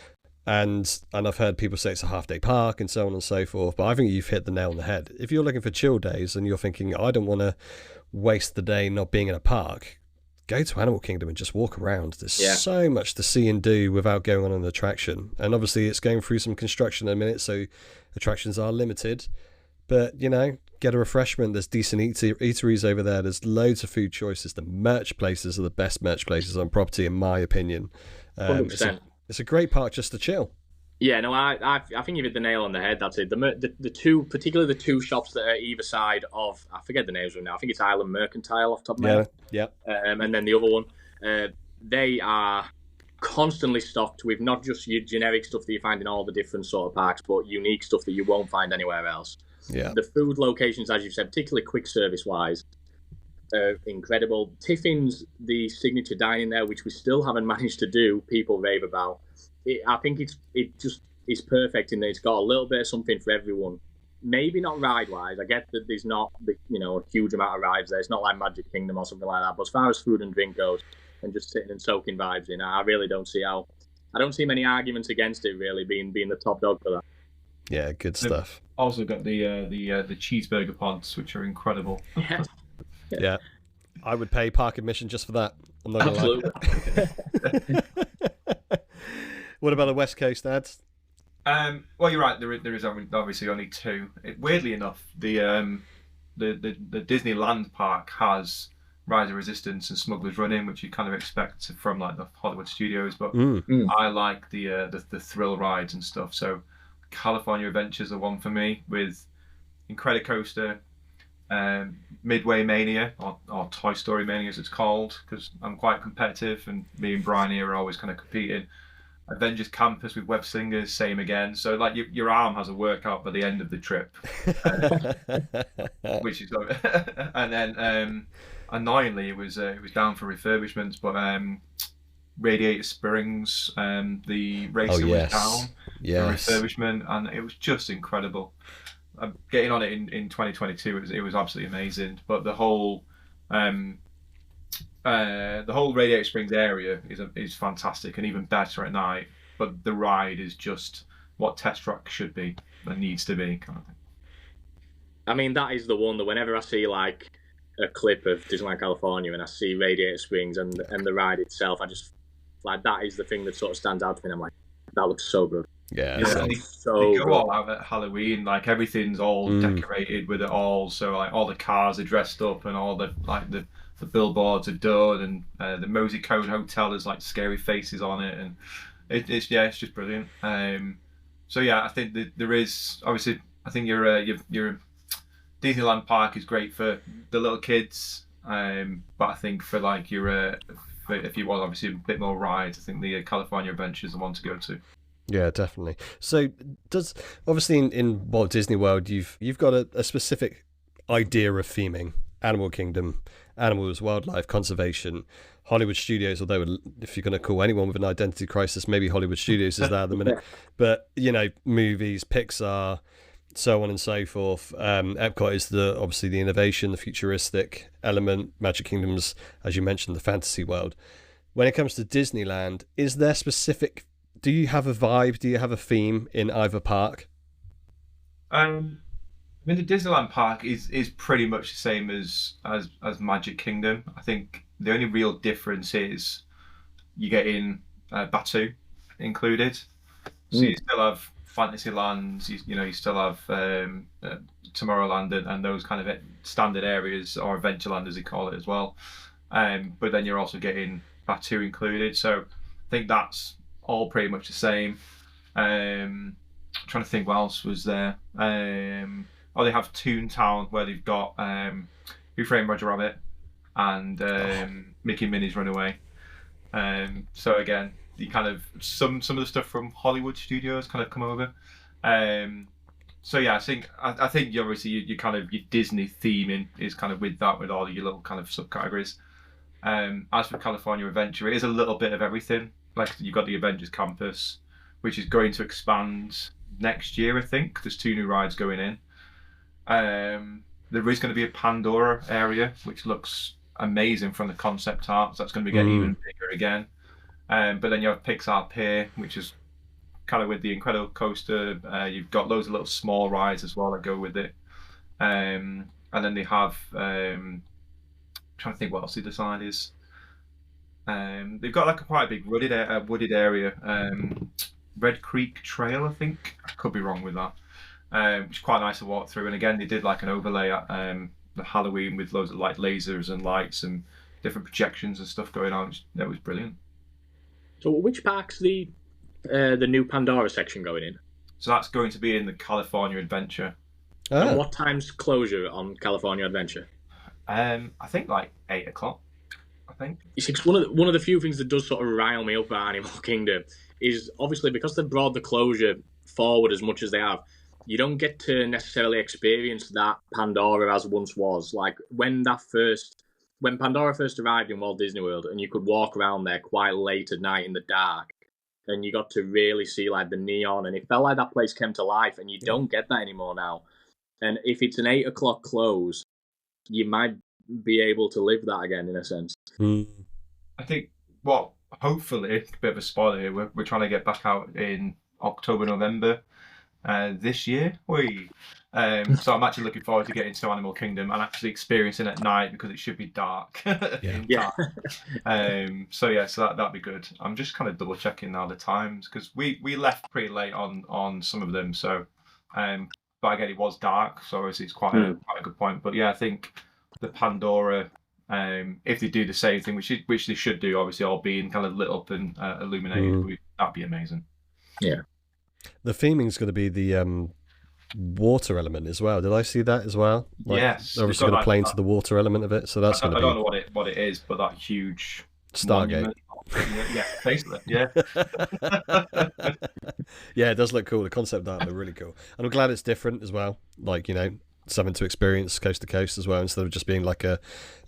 I've heard people say it's a half-day park and so on and so forth. But I think you've hit the nail on the head. If you're looking for chill days and you're thinking, I don't want to waste the day not being in a park, go to Animal Kingdom and just walk around. There's so much to see and do without going on an attraction. And obviously it's going through some construction in a minute, so attractions are limited. But, get a refreshment. There's decent eateries over there. There's loads of food choices. The merch places are the best merch places on property, in my opinion. 100%. It's a great park just to chill. Yeah, no, I think you hit the nail on the head. That's it. The two, particularly the 2 shops that are either side of, I forget the names of them now. I think it's Island Mercantile off the top of my head. Yeah. And then the other one, they are constantly stocked with not just your generic stuff that you find in all the different sort of parks, but unique stuff that you won't find anywhere else. Yeah. The food locations, as you've said, particularly quick service wise, incredible. Tiffin's, the signature dining there, which we still haven't managed to do, people rave about. I think it's perfect in that it's got a little bit of something for everyone. Maybe not ride-wise. I get that there's not a huge amount of rides there. It's not like Magic Kingdom or something like that. But as far as food and drink goes, and just sitting and soaking vibes in, I really don't see many arguments against it really being the top dog for that. Yeah, good stuff. Also got the cheeseburger pods, which are incredible. Yes. Yeah, I would pay park admission just for that. I'm not gonna lie. What about the West Coast, ads? Well, you're right. There is obviously only two. Weirdly enough, the Disneyland park has Rise of Resistance and Smuggler's Run-In, which you kind of expect from like the Hollywood studios. But I like the thrill rides and stuff. So California Adventure's the one for me, with Incredicoaster, Midway Mania, or Toy Story Mania as it's called, because I'm quite competitive, and me and Bryony are always kind of competing. Avengers Campus with Web Slingers, same again. So like your arm has a workout by the end of the trip, which is, and then annoyingly it was down for refurbishments, but Radiator Springs, the racer was down for refurbishment, and it was just incredible. Getting on it in 2022, it was absolutely amazing. But the whole Radiator Springs area is fantastic, and even better at night. But the ride is just what Test Track should be and needs to be, kind of thing. I mean, that is the one that whenever I see like a clip of Disneyland California and I see Radiator Springs and the ride itself, I just like, that is the thing that sort of stands out to me. And I'm like, that looks so good. Yeah, they go all out at Halloween. Like everything's all decorated with it all. So like all the cars are dressed up, and all the billboards are done, and the Mosey Cone Hotel has like scary faces on it, and it's just brilliant. So yeah, I think that there is obviously. I think your Disneyland Park is great for the little kids, but I think for like if you want obviously a bit more rides, I think the California Adventure is the one to go to. Yeah, definitely. So obviously in Walt Disney World, you've got a specific idea of theming: Animal Kingdom, animals, wildlife, conservation. Hollywood Studios, although if you're going to call anyone with an identity crisis, maybe Hollywood Studios is there at the minute. But movies, Pixar, so on and so forth. Epcot is obviously the innovation, the futuristic element. Magic Kingdom's, as you mentioned, the fantasy world. When it comes to Disneyland, is there specific? Do you have a vibe? Do you have a theme in either park? I mean, the Disneyland park is pretty much the same as Magic Kingdom. I think the only real difference is you get in Batuu included. So you still have Fantasyland, you still have Tomorrowland and those kind of standard areas, or Adventureland as they call it as well. But then you're also getting Batuu included. So I think that's all pretty much the same. Trying to think what else was there. They have Toontown, where they've got Who Framed Roger Rabbit and Mickey and Minnie's Runaway. So again, you kind of some of the stuff from Hollywood Studios kind of come over. So yeah, I think obviously you kind of your Disney theming is kind of with all your little kind of subcategories. As for California Adventure, it is a little bit of everything. Like you've got the Avengers Campus, which is going to expand next year, I think. There's 2 new rides going in. There is going to be a Pandora area, which looks amazing from the concept art. So that's going to be getting even bigger again. But then you have Pixar Pier, which is kind of with the Incredible Coaster. You've got loads of little small rides as well that go with it. And then they have, trying to think what else the design is. They've got like a quite big wooded area. Red Creek Trail, I think. I could be wrong with that. Which is quite nice to walk through. And again, they did like an overlay at the Halloween with loads of like lasers and lights and different projections and stuff going on. That was brilliant. So which park's the new Pandora section going in? So that's going to be in the California Adventure. Oh. And what time's closure on California Adventure? I think like 8 o'clock. I think. It's one of the few things that does sort of rile me up at Animal Kingdom is obviously because they've brought the closure forward as much as they have, you don't get to necessarily experience that Pandora as once was. Like when that first when Pandora first arrived in Walt Disney World, and you could walk around there quite late at night in the dark, and you got to really see like the neon, and it felt like that place came to life, and you don't get that anymore now. And if it's an 8 o'clock close, you might be able to live that again in a sense. I think hopefully, a bit of a spoiler here, we're trying to get back out in October, November this year. So I'm actually looking forward to getting to Animal Kingdom and actually experiencing it at night, because it should be dark. So that'd be good. I'm just kind of double checking now the times, because we left pretty late on some of them. So, but again, it was dark, so obviously it's quite a good point. But yeah, I think the Pandora, if they do the same thing, which they should do, obviously all being kind of lit up and illuminated, that'd be amazing. Yeah. The theming's going to be the water element as well. Did I see that as well? Yes. They're obviously going to play into the water element of it, so that's going to be... I don't know what it is, but that huge... Stargate. Yeah, basically, yeah. Yeah, it does look cool. The concept art look really cool. And I'm glad it's different as well. Like, something to experience coast to coast as well, instead of just being like a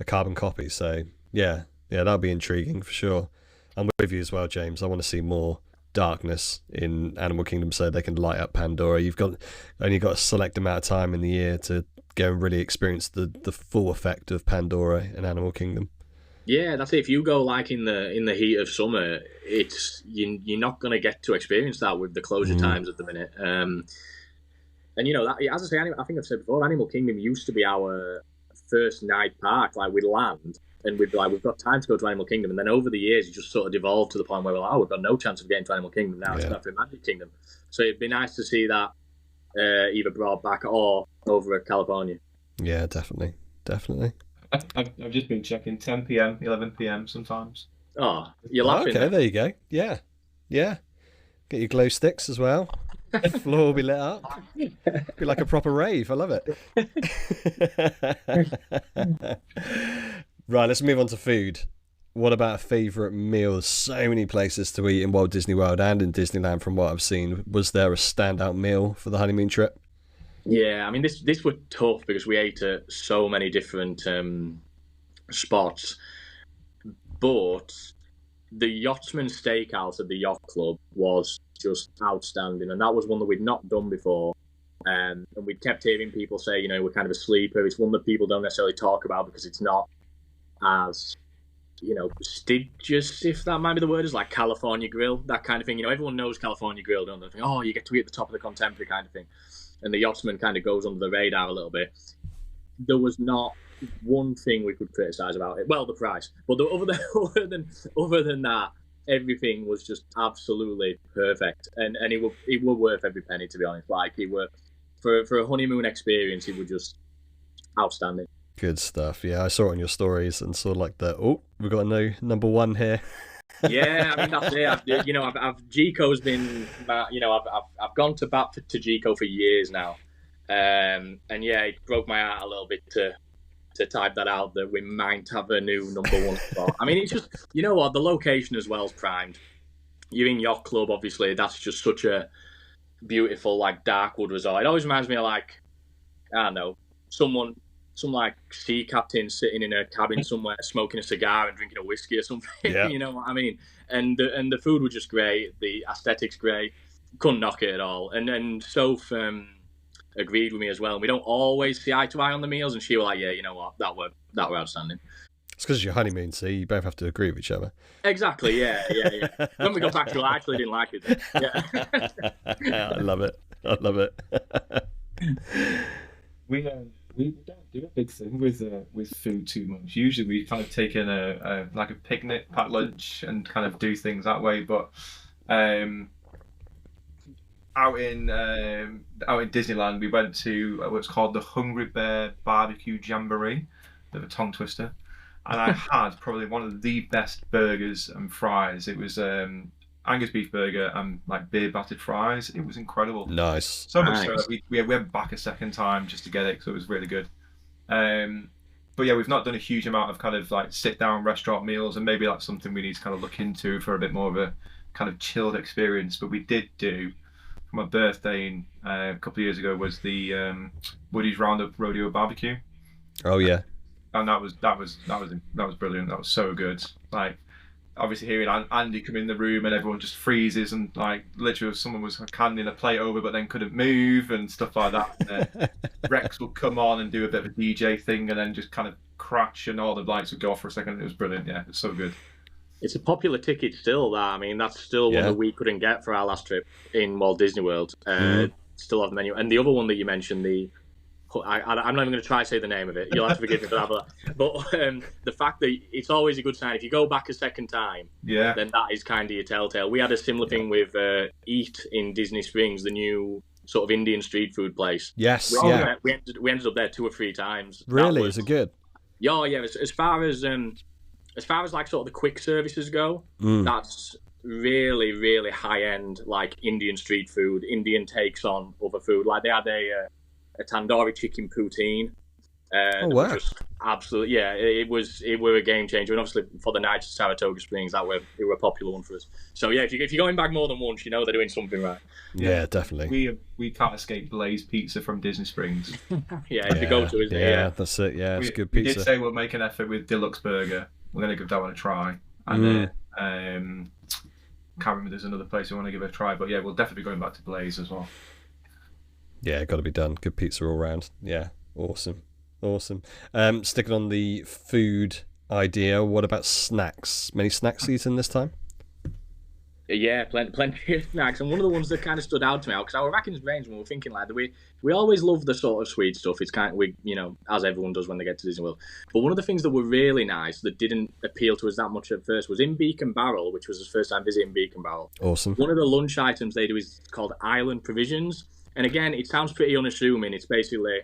carbon copy. So, yeah, that'll be intriguing for sure. I'm with you as well, James. I want to see more darkness in Animal Kingdom so they can light up Pandora. You've only got a select amount of time in the year to go and really experience the full effect of Pandora in Animal Kingdom. Yeah, that's it. If you go like in the heat of summer, you're not going to get to experience that with the closure times at the minute. And that, as I say, I think I've said before, Animal Kingdom used to be our first night park. Like, we'd land and we'd be like, we've got time to go to Animal Kingdom, and then over the years it just sort of devolved to the point where we're like, we've got no chance of getting to Animal Kingdom now. It's got to be Magic Kingdom. So it'd be nice to see that either brought back or over at California. Yeah, definitely. I've just been checking 10 p.m, 11 p.m. sometimes. Oh, you're laughing. Okay, there you go. Yeah. Get your glow sticks as well. The floor will be lit up. Be like a proper rave. I love it. Right, let's move on to food. What about a favourite meal? There's so many places to eat in Walt Disney World and in Disneyland from what I've seen. Was there a standout meal for the honeymoon trip? Yeah, I mean, this was tough because we ate at so many different spots. But the Yachtsman Steakhouse at the Yacht Club was just outstanding, and that was one that we'd not done before. And we kept hearing people say, we're kind of a sleeper. It's one that people don't necessarily talk about because it's not as, prestigious, if that might be the word, as like California Grill, that kind of thing. Everyone knows California Grill, don't they? Think, oh, you get to eat at the top of the Contemporary kind of thing. And the Yachtsman kind of goes under the radar a little bit. There was not one thing we could criticise about it. Well, the price. But other than that, everything was just absolutely perfect. And it were worth every penny, to be honest. Like, it were, for a honeymoon experience, it was just outstanding. Good stuff. Yeah, I saw it on your stories and saw like we've got a new number one here. Yeah, I mean, that's it. Gico's been, I've gone to bat to Gico for years now, and yeah, it broke my heart a little bit to type that out that we might have a new number one spot. I mean, it's just, the location as well is primed. You're in Yacht Club, obviously. That's just such a beautiful, like, dark wood resort. It always reminds me of, like, I don't know, some like sea captain sitting in a cabin somewhere smoking a cigar and drinking a whiskey or something. Yeah. You know what I mean? And the food was just great. The aesthetics great. Couldn't knock it at all. And then Soph agreed with me as well. We don't always see eye to eye on the meals, and she was like, yeah, you know what, that were outstanding. It's because it's your honeymoon, so you both have to agree with each other. Exactly. Yeah. When we got back to it, I actually didn't like it. Yeah. I love it. We don't do a big thing with food too much. Usually we kind of take in a picnic, pack lunch, and kind of do things that way. But out in Disneyland, we went to what's called the Hungry Bear Barbecue Jamboree, bit of a tongue twister, and I had probably one of the best burgers and fries. It was Angus beef burger and like beer battered fries. It was incredible. Nice. So much so we went back a second time just to get it, so it was really good. But yeah, we've not done a huge amount of kind of like sit down restaurant meals, and maybe that's something we need to kind of look into for a bit more of a kind of chilled experience. But we did do, for my birthday a couple of years ago, was the Woody's Roundup Rodeo Barbecue. Oh yeah. and that was brilliant. That was so good. Like, obviously hearing Andy come in the room and everyone just freezes, and like literally someone was handing a plate over but then couldn't move and stuff like that. And then Rex would come on and do a bit of a DJ thing and then just kind of crash and all the lights would go off for a second. It was brilliant. Yeah, it's so good. It's a popular ticket still. That, I mean, that's still one that we couldn't get for our last trip in Walt Disney World. Still on the menu. And the other one that you mentioned, I'm not even going to try to say the name of it. You'll have to forgive me for that. But the fact that it's always a good sign. If you go back a second time, then that is kind of your telltale. We had a similar thing with Eat in Disney Springs, the new sort of Indian street food place. Yes, we ended up there 2 or 3 times. Really? Is it good? Yeah. As far as like sort of the quick services go, that's really, really high end, like Indian street food, Indian takes on other food. Like they had a tandoori chicken poutine. Wow! Just absolutely, yeah. It were a game changer, and obviously for the nights at Saratoga Springs, it were a popular one for us. So yeah, if you're going back more than once, you know they're doing something right. Yeah, definitely. We can't escape Blaze Pizza from Disney Springs. If you go to, isn't it? Yeah, that's it. Yeah, it's good pizza. We did say we'll make an effort with Deluxe Burger. We're going to give that one a try, and then can't remember. There's another place we want to give it a try, but yeah, we'll definitely be going back to Blaze as well. Yeah, got to be done. Good pizza all round. Yeah, awesome. Sticking on the food idea, what about snacks? Many snacks eaten this time? Yeah, plenty of snacks. And one of the ones that kind of stood out to me, because I was racking his brains when we were thinking, like, we always love the sort of sweet stuff. It's kind of, as everyone does when they get to Disney World. But one of the things that were really nice that didn't appeal to us that much at first was in Beacon Barrel, which was his first time visiting Beacon Barrel. Awesome. One of the lunch items they do is called Island Provisions. And again, it sounds pretty unassuming. It's basically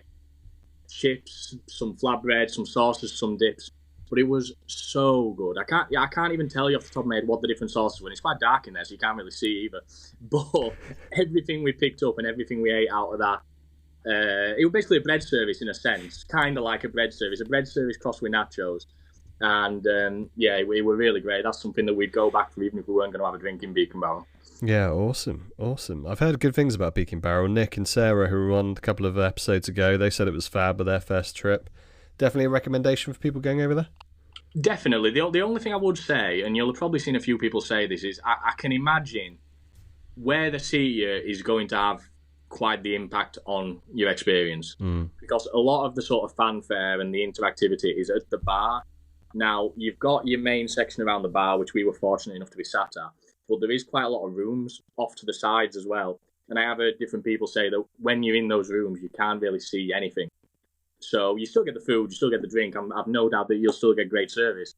chips, some flatbread, some sauces, some dips. But it was so good. I can't even tell you off the top of my head what the different sauces were. It's quite dark in there, so you can't really see either. But everything we picked up and everything we ate out of that, it was basically a bread service in a sense, kind of like a bread service crossed with nachos. And we were really great. That's something that we'd go back for even if we weren't going to have a drink in Beacon Barrel. Yeah, awesome. I've heard good things about Beacon Barrel. Nick and Sarah, who were on a couple of episodes ago, they said it was fab with their first trip. Definitely a recommendation for people going over there? Definitely. The only thing I would say, and you'll have probably seen a few people say this, is I can imagine where the seat is going to have quite the impact on your experience. Because a lot of the sort of fanfare and the interactivity is at the bar. Now, you've got your main section around the bar, which we were fortunate enough to be sat at, but there is quite a lot of rooms off to the sides as well. And I have heard different people say that when you're in those rooms, you can't really see anything. So you still get the food, you still get the drink. I've no doubt that you'll still get great service.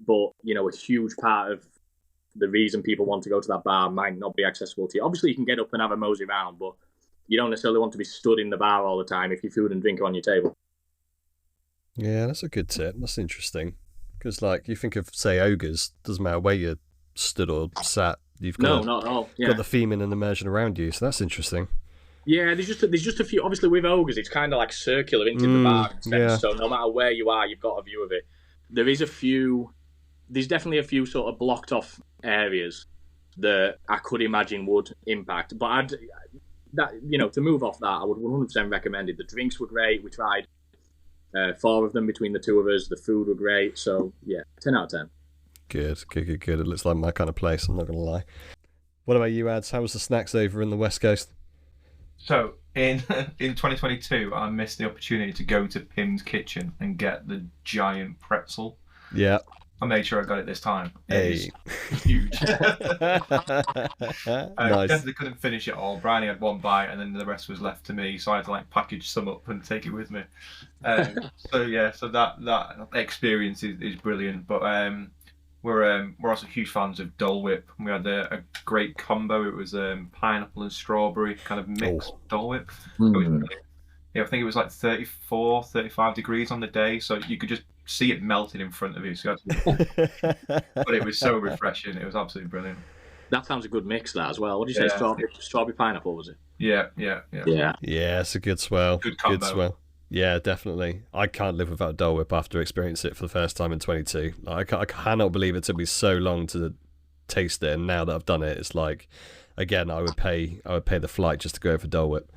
But, a huge part of the reason people want to go to that bar might not be accessible to you. Obviously, you can get up and have a mosey round, but you don't necessarily want to be stood in the bar all the time if your food and drink are on your table. Yeah, that's a good tip. That's interesting. Because, you think of, say, ogres, doesn't matter where you're stood or sat, you've got, not at all. Yeah. Got the theming and immersion around you, so that's interesting. Yeah, there's just a few. Obviously, with ogres, it's kind of like circular into the bar, so no matter where you are, you've got a view of it. There's definitely a few sort of blocked off areas that I could imagine would impact. But to move off that, I would 100% recommend it. The drinks were great. We tried 4 of them between the 2 of us. The food were great. So yeah, 10 out of 10. Good. It looks like my kind of place, I'm not going to lie. What about you, Ads? How was the snacks over in the West Coast? So, in 2022, I missed the opportunity to go to Pim's Kitchen and get the giant pretzel. Yeah. I made sure I got it this time. Hey. It's huge. Nice. Definitely couldn't finish it all. Bryony had 1 bite and then the rest was left to me, so I had to package some up and take it with me. So that experience is brilliant. But we're also huge fans of Dole Whip. We had a great combo. It was pineapple and strawberry kind of mixed Dole Whip. I think it was 34, 35 degrees on the day, so you could just see it melting in front of you. So but it was so refreshing. It was absolutely brilliant. That sounds a good mix, that as well. What did you say? Strawberry pineapple, was it? Yeah. Yeah, it's a good swell. Good combo. Good swell. Yeah, definitely. I can't live without Dole Whip after experiencing it for the first time in 22. I cannot believe it took me so long to taste it, and now that I've done it, it's again, I would pay the flight just to go for Dole Whip.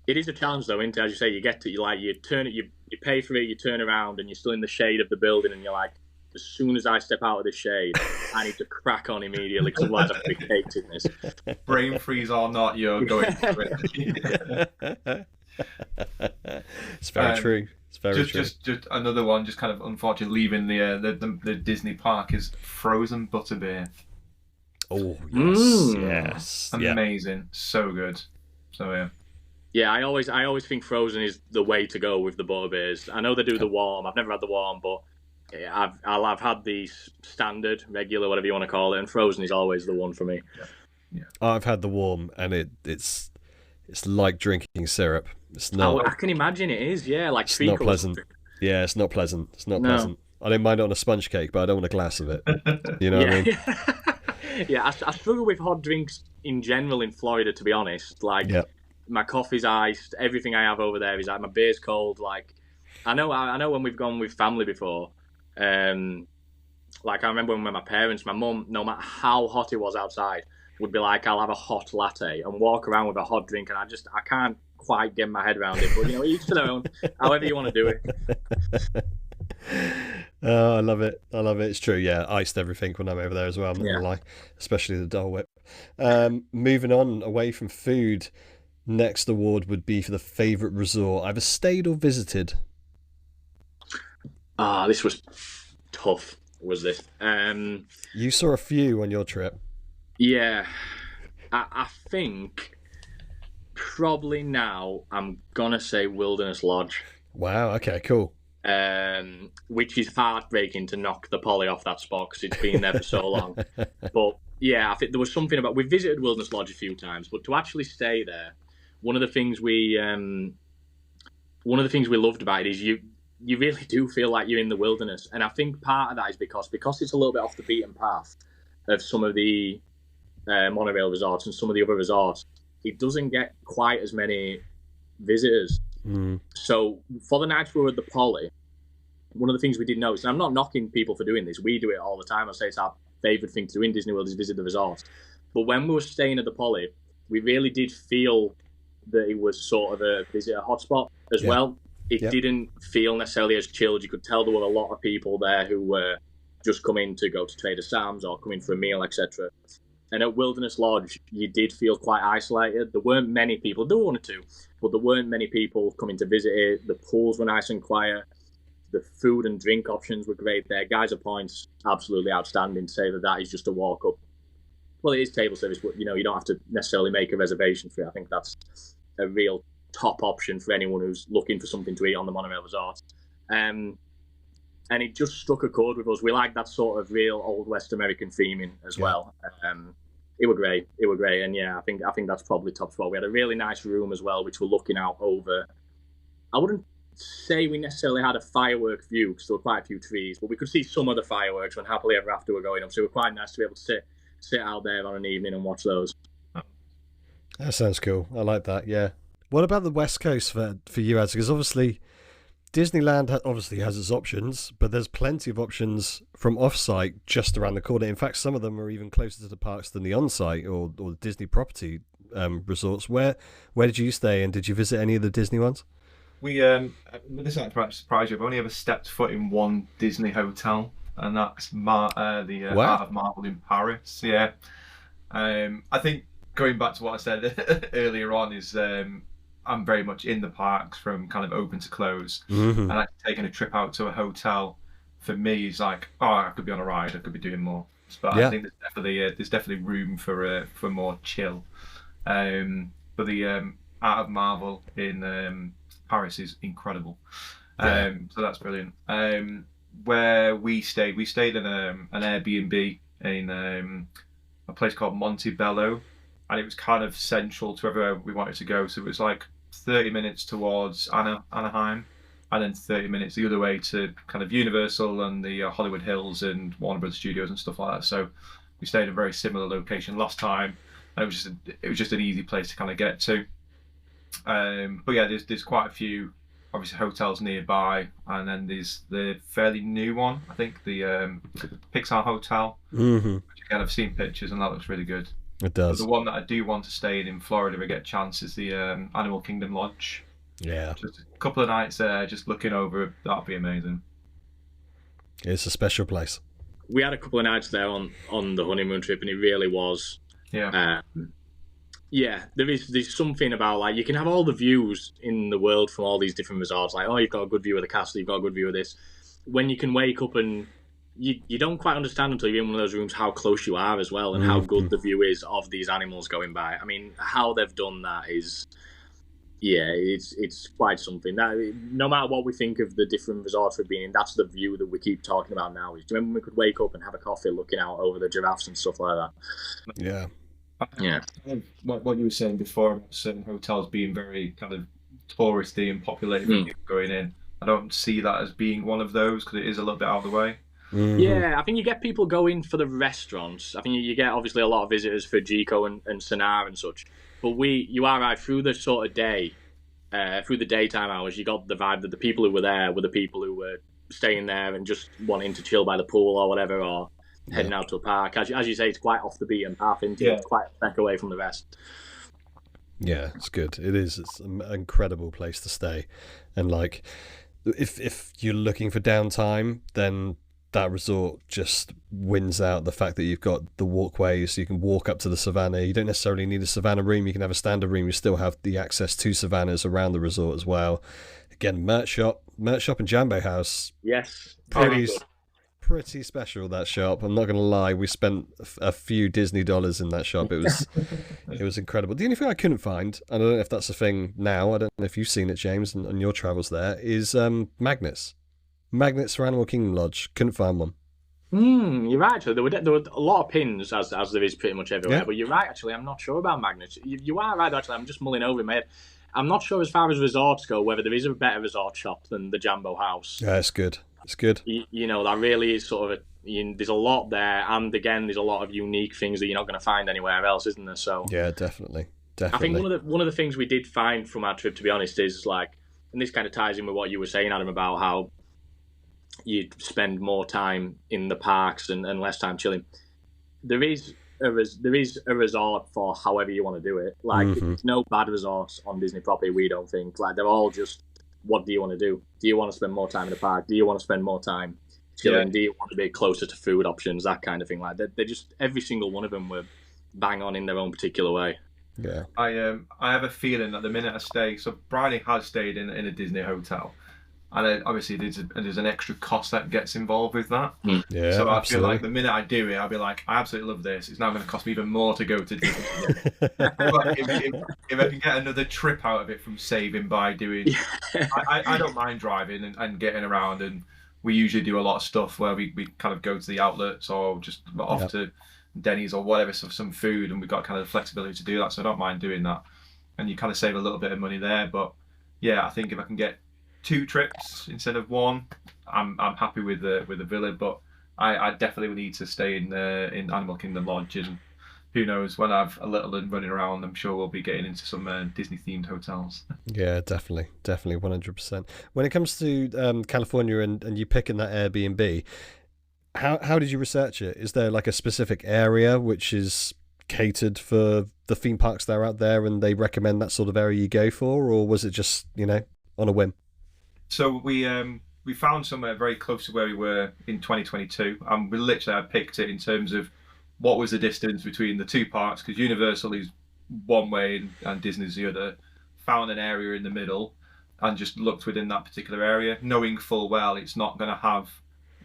It is a challenge, though, isn't it? As you say, you get to you turn it, you pay for it, you turn around, and you're still in the shade of the building, and you're like, as soon as I step out of this shade, I need to crack on immediately, because otherwise I'm going to be caked in this. Brain freeze or not, you're going through it. It's very true. It's very true. Just another one, just kind of unfortunately leaving the Disney park, is frozen butterbeer. Oh yes, yes, amazing, so good. So yeah. Yeah, I always think frozen is the way to go with the butterbeers. I know they do the warm. I've never had the warm, but I've had the standard, regular, whatever you want to call it, and frozen is always the one for me. Yeah. I've had the warm, and it's like drinking syrup. It's not. I can imagine it is. Yeah, like it's fecal. Not pleasant. Yeah, it's not pleasant. It's not pleasant. I don't mind it on a sponge cake, but I don't want a glass of it. You know what I mean? Yeah, I struggle with hot drinks in general in Florida, to be honest. Like. Yep. My coffee's iced. Everything I have over there is like my beer's cold. Like, I know when we've gone with family before. Like I remember when with my parents, my mum, no matter how hot it was outside, would be like, "I'll have a hot latte," and walk around with a hot drink. And I can't quite get my head around it. But each to their own. However you want to do it. Oh, I love it. It's true. Yeah, iced everything when I'm over there as well. I'm not gonna lie, especially the Dole Whip. Moving on away from food. Next award would be for the favourite resort either stayed or visited. This was tough, was this? You saw a few on your trip. Yeah. I think probably now I'm going to say Wilderness Lodge. Wow, okay, cool. Which is heartbreaking to knock the Poly off that spot because it's been there for so long. But yeah, I think there was something about... We visited Wilderness Lodge a few times, but to actually stay there, one of the things we loved about it is you really do feel like you're in the wilderness, and I think part of that is because it's a little bit off the beaten path of some of the monorail resorts and some of the other resorts. It doesn't get quite as many visitors. So for the nights we were at the Poly, one of the things we did notice, and I'm not knocking people for doing this, we do it all the time. I say it's our favourite thing to do in Disney World is visit the resorts. But when we were staying at the Poly, we really did feel that it was sort of a visitor hotspot as well. It didn't feel necessarily as chilled. You could tell there were a lot of people there who were just coming to go to Trader Sam's or coming for a meal, etc. And at Wilderness Lodge, you did feel quite isolated. There weren't many people. There were one or two, but there weren't many people coming to visit it. The pools were nice and quiet. The food and drink options were great there. Geyser Point's absolutely outstanding. To say that is just a walk up. Well, it is table service, but you don't have to necessarily make a reservation for it. I think that's a real top option for anyone who's looking for something to eat on the monorail resort. And it just struck a chord with us. We like that sort of real old West American theming as well. It were great. And yeah, I think that's probably top spot. We had a really nice room as well, which we're looking out over. I wouldn't say we necessarily had a firework view because there were quite a few trees, but we could see some of the fireworks when Happily Ever After were going up. So it was quite nice to be able to sit out there on an evening and watch those. That sounds cool. I like that. Yeah. What about the West Coast for you, Ads? Because obviously Disneyland has its options, but there's plenty of options from off-site just around the corner. In fact, some of them are even closer to the parks than the on-site or Disney property resorts. Where did you stay, and did you visit any of the Disney ones? We this might perhaps surprise you. I've only ever stepped foot in one Disney hotel, and that's the Art of Marvel in Paris. Yeah, I think going back to what I said earlier on is I'm very much in the parks from kind of open to close, and like taking a trip out to a hotel for me is like, I could be on a ride, I could be doing more. But I think there's definitely room for more chill. But the Art of Marvel in Paris is incredible. So that's brilliant. Where we stayed in an Airbnb in a place called Montebello, and it was kind of central to everywhere we wanted to go. So it was like 30 minutes towards Anaheim, and then 30 minutes the other way to kind of Universal and the Hollywood Hills and Warner Brothers Studios and stuff like that. So we stayed in a very similar location last time, and it was just an easy place to kind of get to. But yeah, there's quite a few obviously hotels nearby, and then there's the fairly new one, I think the Pixar Hotel, which again I've seen pictures and that looks really good. It does. But the one that I do want to stay in Florida if I get a chance is the Animal Kingdom Lodge. Yeah. Just a couple of nights there, just looking over, that'd be amazing. It's a special place. We had a couple of nights there on the honeymoon trip, and it really was. Yeah. There's something about, like, you can have all the views in the world from all these different resorts. Like, oh, you've got a good view of the castle, you've got a good view of this. When you can wake up and you don't quite understand until you're in one of those rooms how close you are as well, and how good the view is of these animals going by. I mean, how they've done that is, it's quite something. That, no matter what we think of the different resorts we've been in, that's the view that we keep talking about now. Do you remember when we could wake up and have a coffee looking out over the giraffes and stuff like that? Yeah. Yeah. What you were saying before about certain hotels being very kind of touristy and populated with people going in, I don't see that as being one of those, because it is a little bit out of the way. Yeah, I think you get people going for the restaurants. I think you get obviously a lot of visitors for Jico and Sonar and such. But you are right, through the sort of day, through the daytime hours, you got the vibe that the people who were there were the people who were staying there and just wanting to chill by the pool or whatever, or heading out to a park. As you say, it's quite off the beaten path, isn't it? It's quite a back away from the rest. Yeah, it's good. It is. It's an incredible place to stay. And, like, if you're looking for downtime, then that resort just wins out the fact that you've got the walkways, so you can walk up to the savannah. You don't necessarily need a savannah room. You can have a standard room. You still have the access to savannas around the resort as well. Again, merch shop and Jambo House. Yes. Pretty special, that shop. I'm not going to lie. We spent a few Disney dollars in that shop. It was incredible. The only thing I couldn't find, and I don't know if that's a thing now, I don't know if you've seen it, James, on your travels there, is magnets. Magnets for Animal Kingdom Lodge. Couldn't find one. You're right, actually. There were a lot of pins, as there is pretty much everywhere. Yeah. But you're right, actually. I'm not sure about magnets. You are right, actually. I'm just mulling over in my head. I'm not sure as far as resorts go whether there is a better resort shop than the Jambo House. Yeah, it's good. It's good. You know, that really is sort of there's a lot there, and again, there's a lot of unique things that you're not going to find anywhere else, isn't there? So yeah, definitely. I think one of the things we did find from our trip, to be honest, is like, and this kind of ties in with what you were saying, Adam, about how you'd spend more time in the parks and less time chilling. There is a resort for however you want to do it. Like, there's no bad resorts on Disney property, we don't think. Like, they're all just, what do you want to do? Do you want to spend more time in the park? Do you want to spend more time chilling? Yeah. Do you want to be closer to food options? That kind of thing. Like, they're just, every single one of them were bang on in their own particular way. Yeah. I have a feeling that the minute I stay, so Bryony has stayed in a Disney hotel, and obviously there's an extra cost that gets involved with that. Yeah, so I absolutely. feel like the minute I do it, I'll be like, I absolutely love this. It's now going to cost me even more to go to Disney. But if I can get another trip out of it from saving by doing, I don't mind driving and getting around, and we usually do a lot of stuff where we kind of go to the outlets or just off to Denny's or whatever, so some food, and we've got kind of flexibility to do that, so I don't mind doing that, and you kind of save a little bit of money there. But yeah, I think if I can get 2 trips instead of 1, I'm happy with the villa. But I definitely need to stay in Animal Kingdom Lodge, and who knows, when I've a little and running around, I'm sure we'll be getting into some Disney themed hotels. Yeah, definitely 100%. When it comes to California and you picking that Airbnb, how did you research it? Is there like a specific area which is catered for the theme parks that are out there, and they recommend that sort of area you go for, or was it just, on a whim? So we found somewhere very close to where we were in 2022, and we literally had picked it in terms of what was the distance between the 2 parks, because Universal is one way and Disney's the other. Found an area in the middle and just looked within that particular area, knowing full well it's not going to have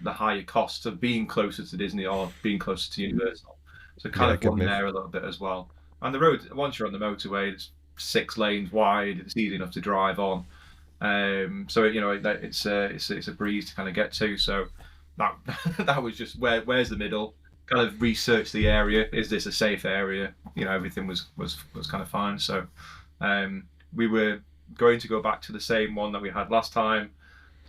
the higher costs of being closer to Disney or being closer to Universal. So kind of one there a little bit as well. And the road, once you're on the motorway, it's 6 lanes wide. It's easy enough to drive on. So it's a breeze to kind of get to. So that was just where's the middle. Kind of research the area. Is this a safe area? Everything was kind of fine. So we were going to go back to the same one that we had last time.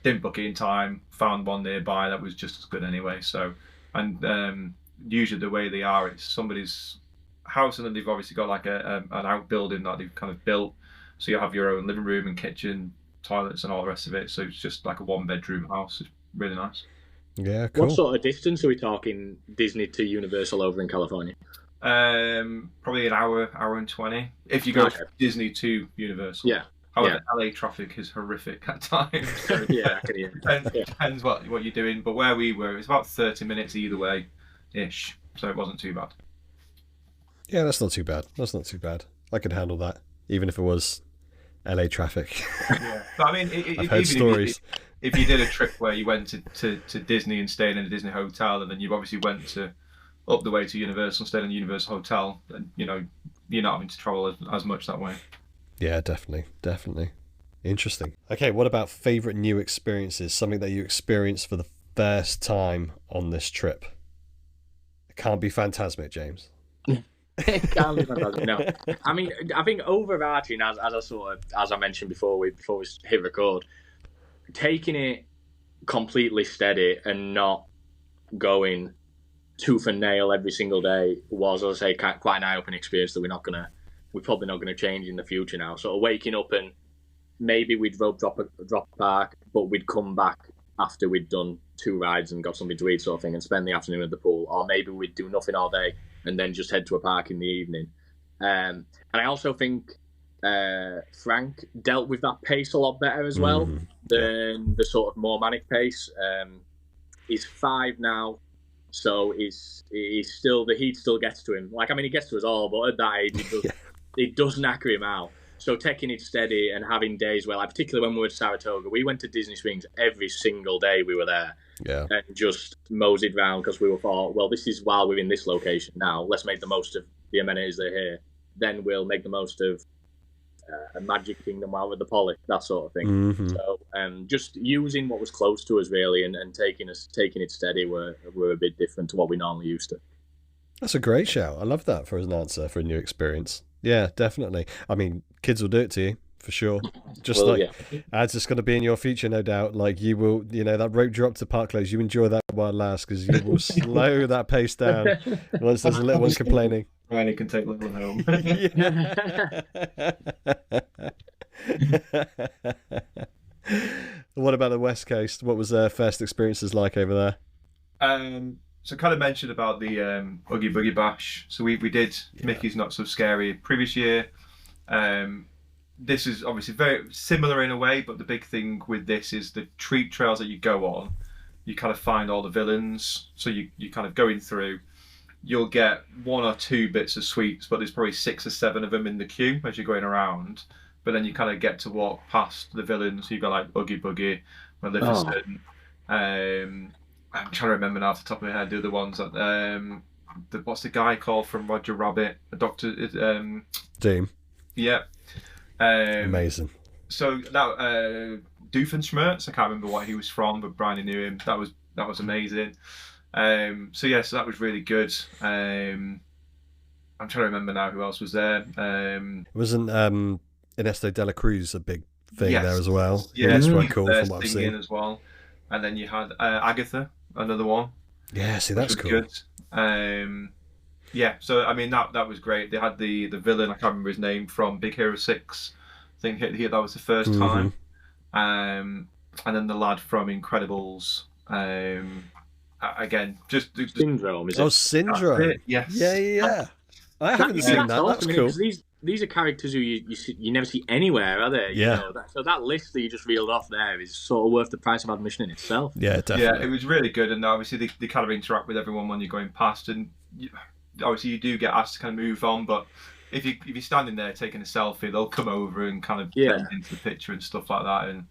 Didn't book it in time. Found one nearby that was just as good anyway. So, and usually the way they are, it's somebody's house, and then they've obviously got like an outbuilding that they've kind of built. So you have your own living room and kitchen, toilets, and all the rest of it. So it's just like a 1-bedroom house. It's really nice. Yeah, cool. What sort of distance are we talking Disney to Universal over in California? Probably an hour and 20 if you go from Disney to Universal. Yeah. However, LA traffic is horrific at times. So Yeah, I can hear. depends what you're doing. But where we were, it was about 30 minutes either way, ish. So it wasn't too bad. Yeah, that's not too bad. I could handle that, even if it was LA traffic. Yeah, but I mean, I've heard stories. If you did a trip where you went to Disney and stayed in a Disney hotel, and then you obviously went up the way to Universal and stayed in a Universal hotel, then you're not having to travel as much that way. Yeah, definitely. Interesting. Okay, what about favourite new experiences? Something that you experienced for the first time on this trip? It can't be Fantasmic, James. It can't be Fantasmic, no. I mean, I think overarching, as I mentioned before we hit record, taking it completely steady and not going tooth and nail every single day was, as I say, quite an eye-opening experience that we're probably not gonna change in the future now. Sort of waking up and maybe we'd drop a park, but we'd come back after we'd done 2 rides and got something to eat, sort of thing, and spend the afternoon at the pool, or maybe we'd do nothing all day and then just head to a park in the evening. And I also think Frank dealt with that pace a lot better as well than the sort of more manic pace. He's 5 now, so he's still, the heat still gets to him. Like, I mean, he gets to us all, but at that age, it does knacker him out. So taking it steady and having days where, like, particularly when we were at Saratoga, we went to Disney Springs every single day we were there. Yeah. And just moseyed round because we thought, well, this is while we're in this location now. Let's make the most of the amenities that are here. Then we'll make the most of a Magic Kingdom while we're at the Poly, that sort of thing. Mm-hmm. So just using what was close to us, really, and taking it steady were a bit different to what we normally used to. That's a great shout. I love that for an answer for a new experience. Yeah, definitely. I mean, kids will do it to you, for sure. Just as it's going to be in your future, no doubt. Like, you will, that rope drop to park close, you enjoy that while it lasts, because you will slow that pace down once there's a little one complaining. Riley can take little home. What about the West Coast? What was their first experiences like over there? So kind of mentioned about the Oogie Boogie Bash. So we did Mickey's Not So Scary previous year. This is obviously very similar in a way, but the big thing with this is the treat trails that you go on. You kind of find all the villains. So you kind of going through. You'll get 1 or 2 bits of sweets, but there's probably 6 or 7 of them in the queue as you're going around. But then you kind of get to walk past the villains. So you've got like Oogie Boogie, Maleficent. I'm trying to remember now off the top of my head the other ones. What's the guy called from Roger Rabbit? Doctor Doom. Yeah. Amazing. So that Doofenshmirtz, I can't remember what he was from, but Bryony knew him. That was amazing. So that was really good. I'm trying to remember now who else was there. Wasn't Ernesto de la Cruz a big thing there as well? Yeah, it's quite cool from what I've seen as well. And then you had Agatha, another one. Yeah, see, that's cool. Good. So I mean that was great. They had the villain, I can't remember his name, from Big Hero 6. I think that was the first time. And then the lad from Incredibles. Again, just Syndrome, is it? Oh, Syndrome. Yes. Yeah. I haven't seen that. That's cool. These are characters who you never see anywhere, are they? Yeah. So that list that you just reeled off there is sort of worth the price of admission in itself. Yeah, definitely. Yeah, it was really good, and obviously they kind of interact with everyone when you're going past, and obviously you do get asked to kind of move on, but if you're standing there taking a selfie, they'll come over and kind of blend into the picture and stuff like that. And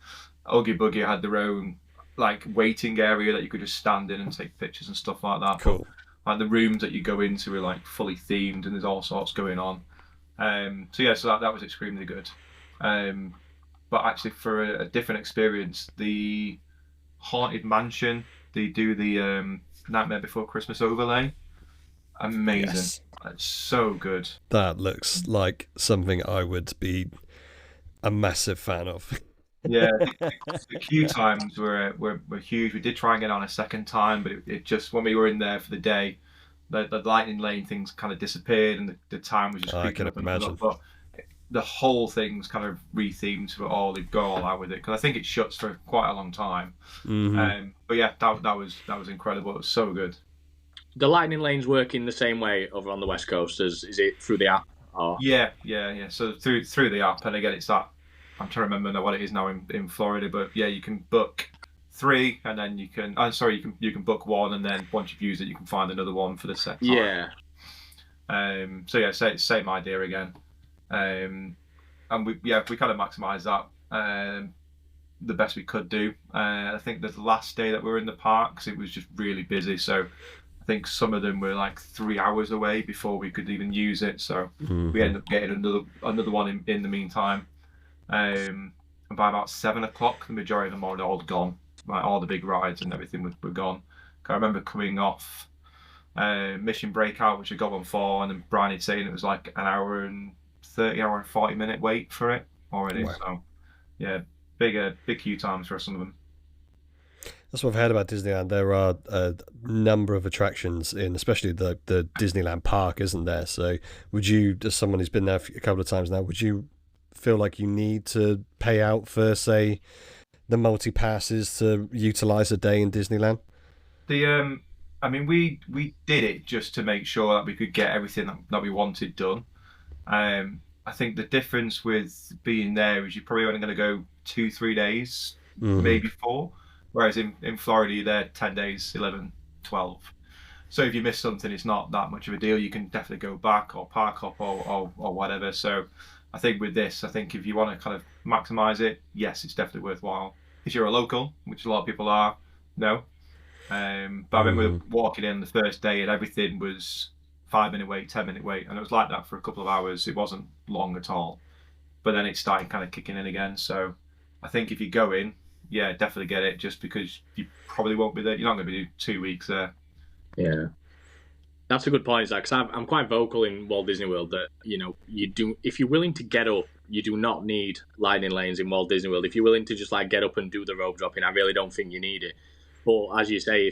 Oogie Boogie had their own like waiting area that you could just stand in and take pictures and stuff like that. Cool. But, the rooms that you go into are like fully themed, and there's all sorts going on. So that was extremely good. But actually, for a different experience, the Haunted Mansion, they do the Nightmare Before Christmas overlay. Amazing. Yes. It's so good. That looks like something I would be a massive fan of. Yeah, the queue times were huge. We did try and get on a second time, but it just, when we were in there for the day, the lightning lane things kind of disappeared, and the time was just. I can imagine. But the whole thing's kind of rethemed to all. They've gone all out with it, because I think it shuts for quite a long time. Mm-hmm. But yeah, that was incredible. It was so good. the lightning lanes work in the same way over on the West Coast as is it through the app? Or... Yeah. So through the app, and again, it's that. I'm trying to remember what it is now in Florida, but yeah, you can book 3, and then you can. You can book 1, and then once you've used it, you can find another one for the set time. Yeah. So yeah, same idea again. And we kind of maximised that the best we could do. I think the last day that we were in the parks, it was just really busy. So I think some of them were like 3 hours away before we could even use it. So we ended up getting another one in the meantime. And by about 7 o'clock, the majority of them were all gone. Like all the big rides and everything were gone. I remember coming off Mission Breakout, which I got one for, and then Bryony saying it was like an hour and 40 minute wait for it already. Wow. So yeah, big queue times for some of them. That's what I've heard about Disneyland. There are a number of attractions in, especially the Disneyland park, isn't there? So would you, as someone who's been there a couple of times now, would you feel like you need to pay out for, say, the multi-passes to utilise a day in Disneyland? I mean, we did it just to make sure that we could get everything that we wanted done. I think the difference with being there is you're probably only going to go 2-3 days, maybe 4. Whereas in Florida, you're there 10 days, 11, 12. So if you miss something, it's not that much of a deal. You can definitely go back or park up or whatever. So I think with this, I think if you want to kind of maximise it, yes, it's definitely worthwhile. If you're a local, which a lot of people are, no. But I remember walking in the first day and everything was 5-minute wait, 10-minute wait. And it was like that for a couple of hours. It wasn't long at all. But then it started kind of kicking in again. So I think if you go in, yeah, definitely get it, just because you probably won't be there. You're not going to be 2 weeks there. Yeah. That's a good point, Zach, because I'm quite vocal in Walt Disney World that, you do, if you're willing to get up, you do not need lightning lanes in Walt Disney World. If you're willing to just like get up and do the rope dropping, I really don't think you need it. But as you say,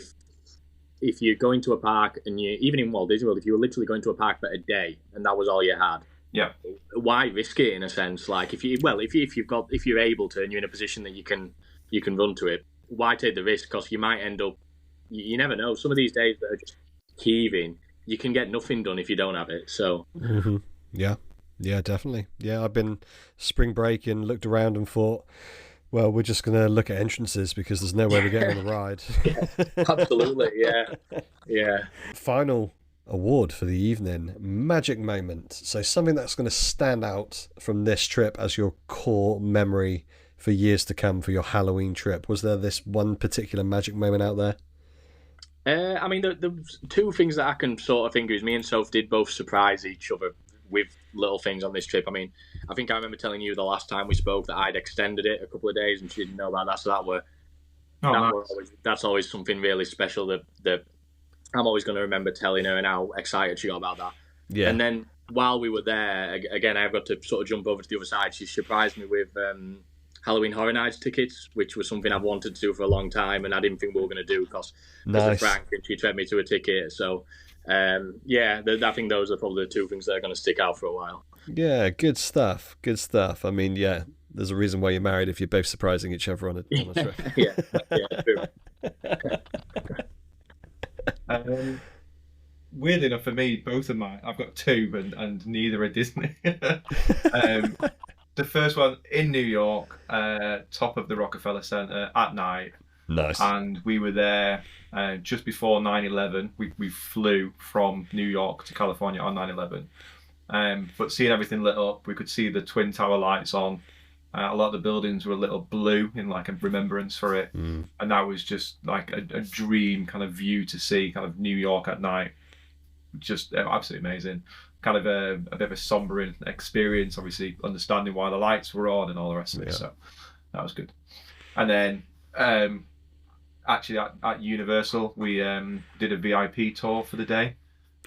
if you're going to a park and even in Walt Disney World, if you were literally going to a park for a day and that was all you had, yeah, why risk it in a sense? Like if you're able to and you're in a position that you can run to it, why take the risk? Because you might end up, you never know. Some of these days that are just heaving, you can get nothing done if you don't have it. So yeah, definitely. Yeah, I've been spring break and looked around and thought, well, we're just going to look at entrances because there's nowhere to get on the ride. Yeah, absolutely, yeah. Final award for the evening, magic moment. So something that's going to stand out from this trip as your core memory for years to come for your Halloween trip. Was there this one particular magic moment out there? I mean, the two things that I can sort of think is me and Soph did both surprise each other with little things on this trip. I mean, I think I remember telling you the last time we spoke that I'd extended it a couple of days and she didn't know about that. So that's always something really special that I'm always going to remember telling her and how excited she got about that. Yeah. And then while we were there, again, I've got to sort of jump over to the other side. She surprised me with Halloween Horror Nights tickets, which was something I've wanted to do for a long time, and I didn't think we were going to do because of Frank, and she treated me to a ticket. So, I think those are probably the two things that are going to stick out for a while. Yeah, good stuff. I mean, yeah, there's a reason why you're married if you're both surprising each other on a trip. yeah, true. Weird enough for me, both of mine, I've got 2 and neither are Disney. The first one in New York, top of the Rockefeller Center at night. Nice. And we were there just before 9/11. We flew from New York to California on 9/11. But seeing everything lit up, we could see the Twin Tower lights on. A lot of the buildings were a little blue in like a remembrance for it. And that was just like a dream kind of view to see kind of New York at night. Just absolutely amazing. Kind of a bit of a sombering experience, obviously understanding why the lights were on and all the rest of it. So that was good. And then actually at Universal, we did a VIP tour for the day.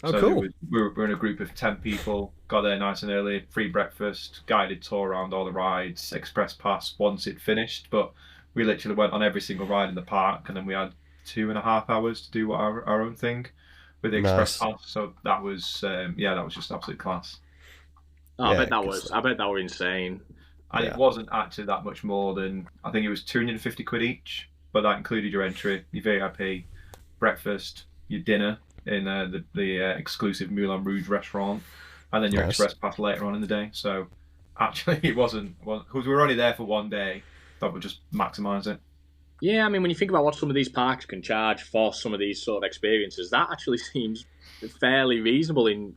Oh, so cool. We were in a group of 10 people, got there nice and early, free breakfast, guided tour around all the rides, express pass once it finished. But we literally went on every single ride in the park, and then we had 2.5 hours to do our own thing with the express pass. So that was just absolute class. I bet that were insane. And it wasn't actually that much more than, I think it was 250 quid each, but that included your entry, your VIP, breakfast, your dinner, in the exclusive Moulin Rouge restaurant, and then your express pass later on in the day. So actually, it wasn't because we were only there for one day. Thought we'd just maximise it. Yeah, I mean, when you think about what some of these parks can charge for some of these sort of experiences, that actually seems fairly reasonable in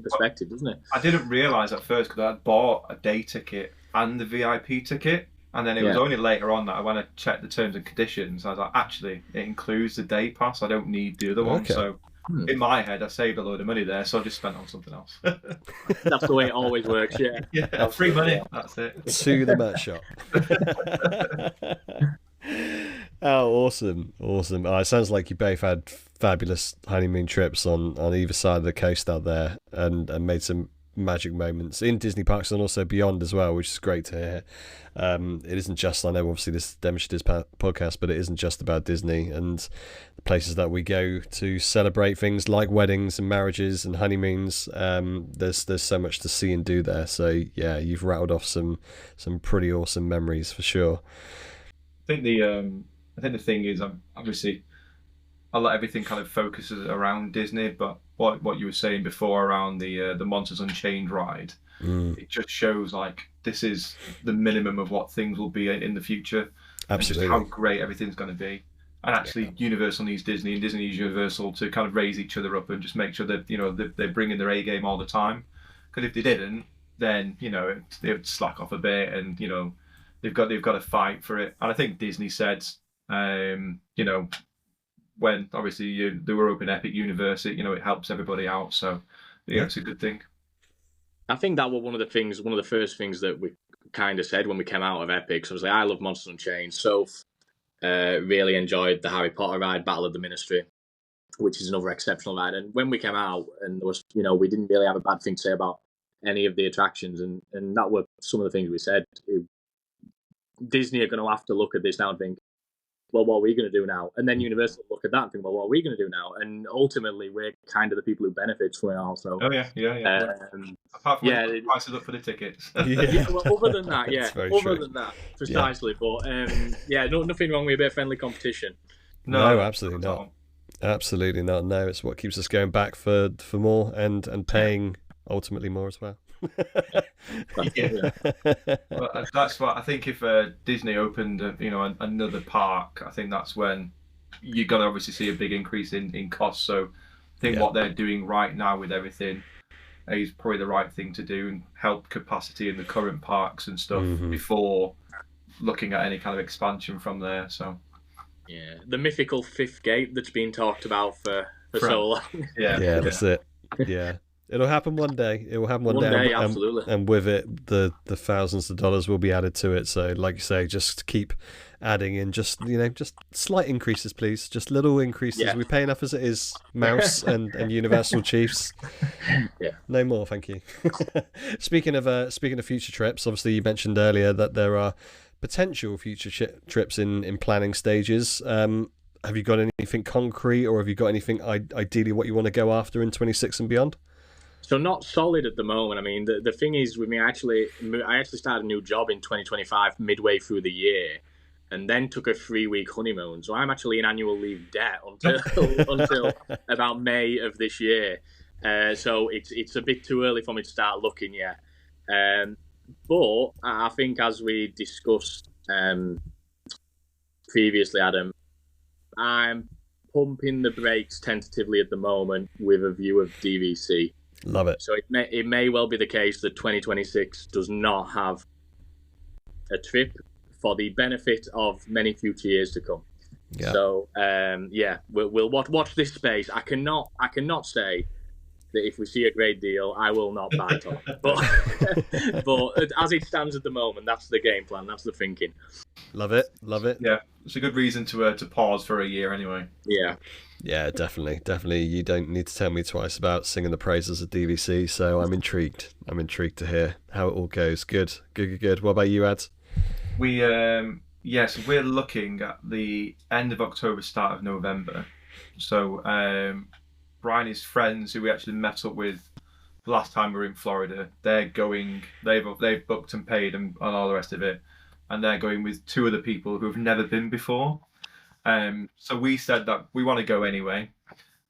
perspective, doesn't it? I didn't realise at first because I had bought a day ticket and the VIP ticket, and then it was only later on that when I checked the terms and conditions, I was like, actually, it includes the day pass. I don't need the other one. So in my head, I saved a load of money there, so I just spent on something else. That's the way it always works. Yeah. Yeah, free money. That's it. To the merch shop. Oh, awesome. It sounds like you both had fabulous honeymoon trips on either side of the coast out there, and made some magic moments in Disney parks and also beyond as well, which is great to hear. It isn't just, I know obviously this is Devonshire Dis Podcast, but it isn't just about Disney and the places that we go to celebrate things like weddings and marriages and honeymoons. There's so much to see and do there. So yeah, you've rattled off some pretty awesome memories for sure. I think the thing is, obviously a lot everything kind of focuses around Disney, but what you were saying before around the Monsters Unchained ride, it just shows like this is the minimum of what things will be in the future. Absolutely. And just how great everything's going to be. And actually, Universal needs Disney, and Disney needs Universal to kind of raise each other up and just make sure that they bring in their A game all the time. Because if they didn't, then they would slack off a bit, and they've got to fight for it. And I think Disney said, when obviously they were open Epic Universe, it helps everybody out. So it's a good thing. I think that was one of the first things that we kind of said when we came out of Epic. So I was like, I love Monsters Unchained. Soph really enjoyed the Harry Potter ride, Battle of the Ministry, which is another exceptional ride. And when we came out, and there was, we didn't really have a bad thing to say about any of the attractions, and that were some of the things we said. Disney are going to have to look at this now and think, well, what are we going to do now? And then Universal look at that and think, well, what are we going to do now? And ultimately, we're kind of the people who benefit from it also. Oh, yeah. Apart from the prices up for the tickets. Well, other than that, true. Than that, precisely. Yeah. But, nothing wrong with a bit of friendly competition. No, absolutely not. Absolutely not. No, it's what keeps us going back for more and paying ultimately more as well. Well, that's what I think. If Disney opened, another park, I think that's when you're gonna obviously see a big increase in costs. So I think what they're doing right now with everything is probably the right thing to do and help capacity in the current parks and stuff before looking at any kind of expansion from there. So yeah, the mythical fifth gate that's been talked about for so long. Yeah, that's it. Yeah. It'll happen one day. It will happen one day, absolutely. And with it, the thousands of dollars will be added to it. So, like you say, just keep adding in, just slight increases, please. Just little increases. Yeah. We pay enough as it is. Mouse and Universal Chiefs. Yeah. No more, thank you. Speaking of future trips, obviously you mentioned earlier that there are potential future trips in planning stages. Have you got anything concrete, or have you got anything ideally what you want to go after in 26 and beyond? So not solid at the moment. I mean, the thing is with me, I actually started a new job in 2025 midway through the year, and then took a 3-week honeymoon. So I'm actually in annual leave debt until about May of this year. So it's a bit too early for me to start looking yet. But I think, as we discussed previously, Adam, I'm pumping the brakes tentatively at the moment with a view of DVC. Love it. So it may well be the case that 2026 does not have a trip for the benefit of many future years to come. Yeah. So we'll watch this space. I cannot say that if we see a great deal, I will not bite on it. But as it stands at the moment, that's the game plan. That's the thinking. Love it. Yeah, it's a good reason to pause for a year anyway. Yeah, definitely. You don't need to tell me twice about singing the praises of DVC, so I'm intrigued. To hear how it all goes. Good. What about you, Ads? We so we're looking at the end of October, start of November. So Bryony's friends, who we actually met up with the last time we were in Florida, they've booked and paid and all the rest of it, and they're going with 2 other people who have never been before. So we said that we want to go anyway.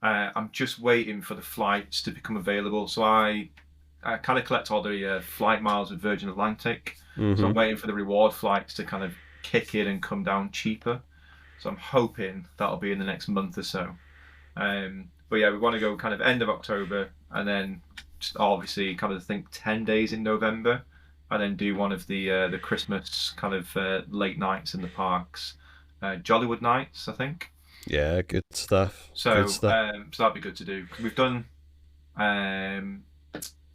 I'm just waiting for the flights to become available. So I kind of collect all the flight miles with Virgin Atlantic. So I'm waiting for the reward flights to kind of kick in and come down cheaper. So I'm hoping that'll be in the next month or so. But yeah, we want to go kind of end of October, and then just obviously kind of think 10 days in November, and then do one of the Christmas kind of late nights in the parks, Jollywood nights, I think. Yeah, good stuff. So, good stuff. So that'd be good to do. We've done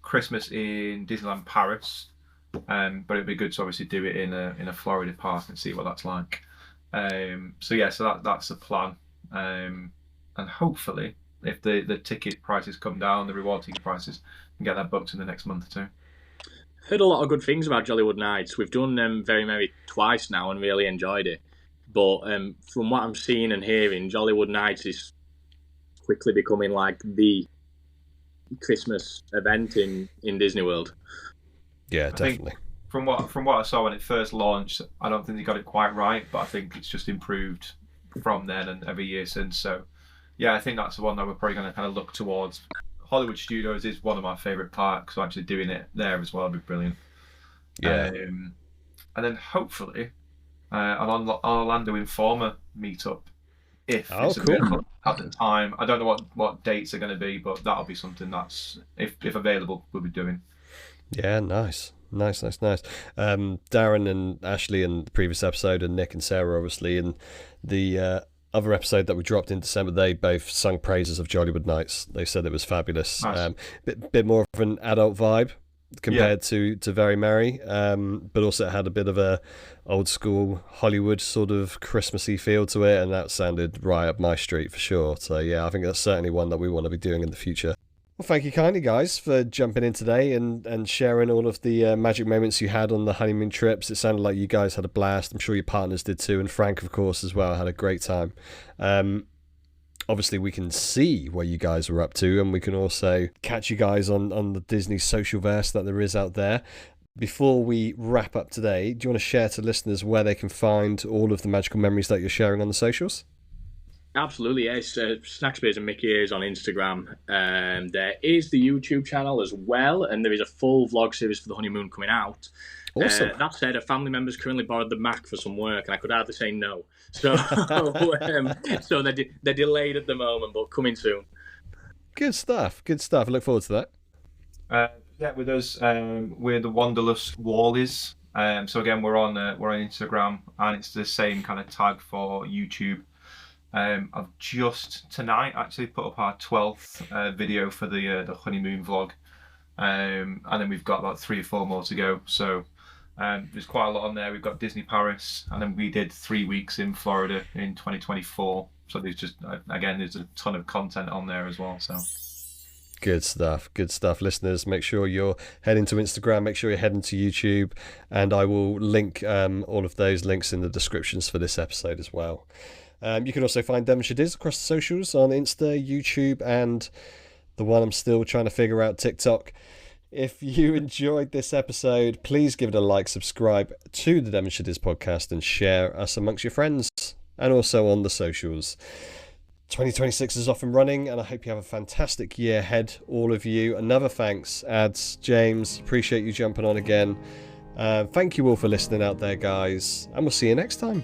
Christmas in Disneyland Paris, but it'd be good to obviously do it in a Florida park and see what that's like. So that's the plan, and hopefully, if the ticket prices come down, the reward ticket prices, we can get that booked in the next month or two. Heard a lot of good things about Jollywood Nights. We've done them very, very twice now and really enjoyed it. But from what I'm seeing and hearing, Jollywood Nights is quickly becoming like the Christmas event in Disney World. Yeah, definitely. From what I saw when it first launched, I don't think they got it quite right, but I think it's just improved from then and every year since. So, yeah, I think that's the one that we're probably going to kind of look towards. Hollywood Studios is one of my favourite parks, so actually doing it there as well would be brilliant. Yeah. And then hopefully an Orlando Informer meetup, if it's available at the time. I don't know what dates are going to be, but that'll be something that's, if available, we'll be doing. Yeah, nice. Darren and Ashley in the previous episode, and Nick and Sarah obviously in the other episode that we dropped in December, they both sung praises of Jollywood Nights. They said it was fabulous. Nice. Bit more of an adult vibe compared to Very Merry, but also it had a bit of a old school Hollywood sort of Christmassy feel to it, and that sounded right up my street for sure. So yeah, I think that's certainly one that we want to be doing in the future. Well, thank you kindly, guys, for jumping in today and sharing all of the magic moments you had on the honeymoon trips. It sounded like you guys had a blast. I'm sure your partners did too, and Frank, of course, as well, had a great time. Obviously, we can see where you guys were up to, and we can also catch you guys on the Disney social verse that there is out there. Before we wrap up today, do you want to share to listeners where they can find all of the magical memories that you're sharing on the socials? Absolutely, yes. SnacksBeersAndMickeyEars on Instagram. There is the YouTube channel as well, and there is a full vlog series for the honeymoon coming out. Awesome. That said, a family member's currently borrowed the Mac for some work, and I could hardly say no. So, so they're delayed at the moment, but coming soon. Good stuff. I look forward to that. Yeah, with us, we're the Wanderlust Walleys. So again, we're on Instagram, and it's the same kind of tag for YouTube. I've just tonight actually put up our 12th video for the honeymoon vlog, and then we've got about 3 or 4 more to go. So there's quite a lot on there. We've got Disney Paris, and then we did 3 weeks in Florida in 2024. So there's just there's a ton of content on there as well. So. Good stuff. Listeners, make sure you're heading to Instagram, make sure you're heading to YouTube, and I will link all of those links in the descriptions for this episode as well. You can also find Devonshire Dis across the socials on Insta, YouTube, and the one I'm still trying to figure out, TikTok. If you enjoyed this episode, please give it a like, subscribe to the Devonshire Dis podcast, and share us amongst your friends and also on the socials. 2026 is off and running, and I hope you have a fantastic year ahead, all of you. Another thanks, Ads, James, appreciate you jumping on again. Thank you all for listening out there, guys, and we'll see you next time.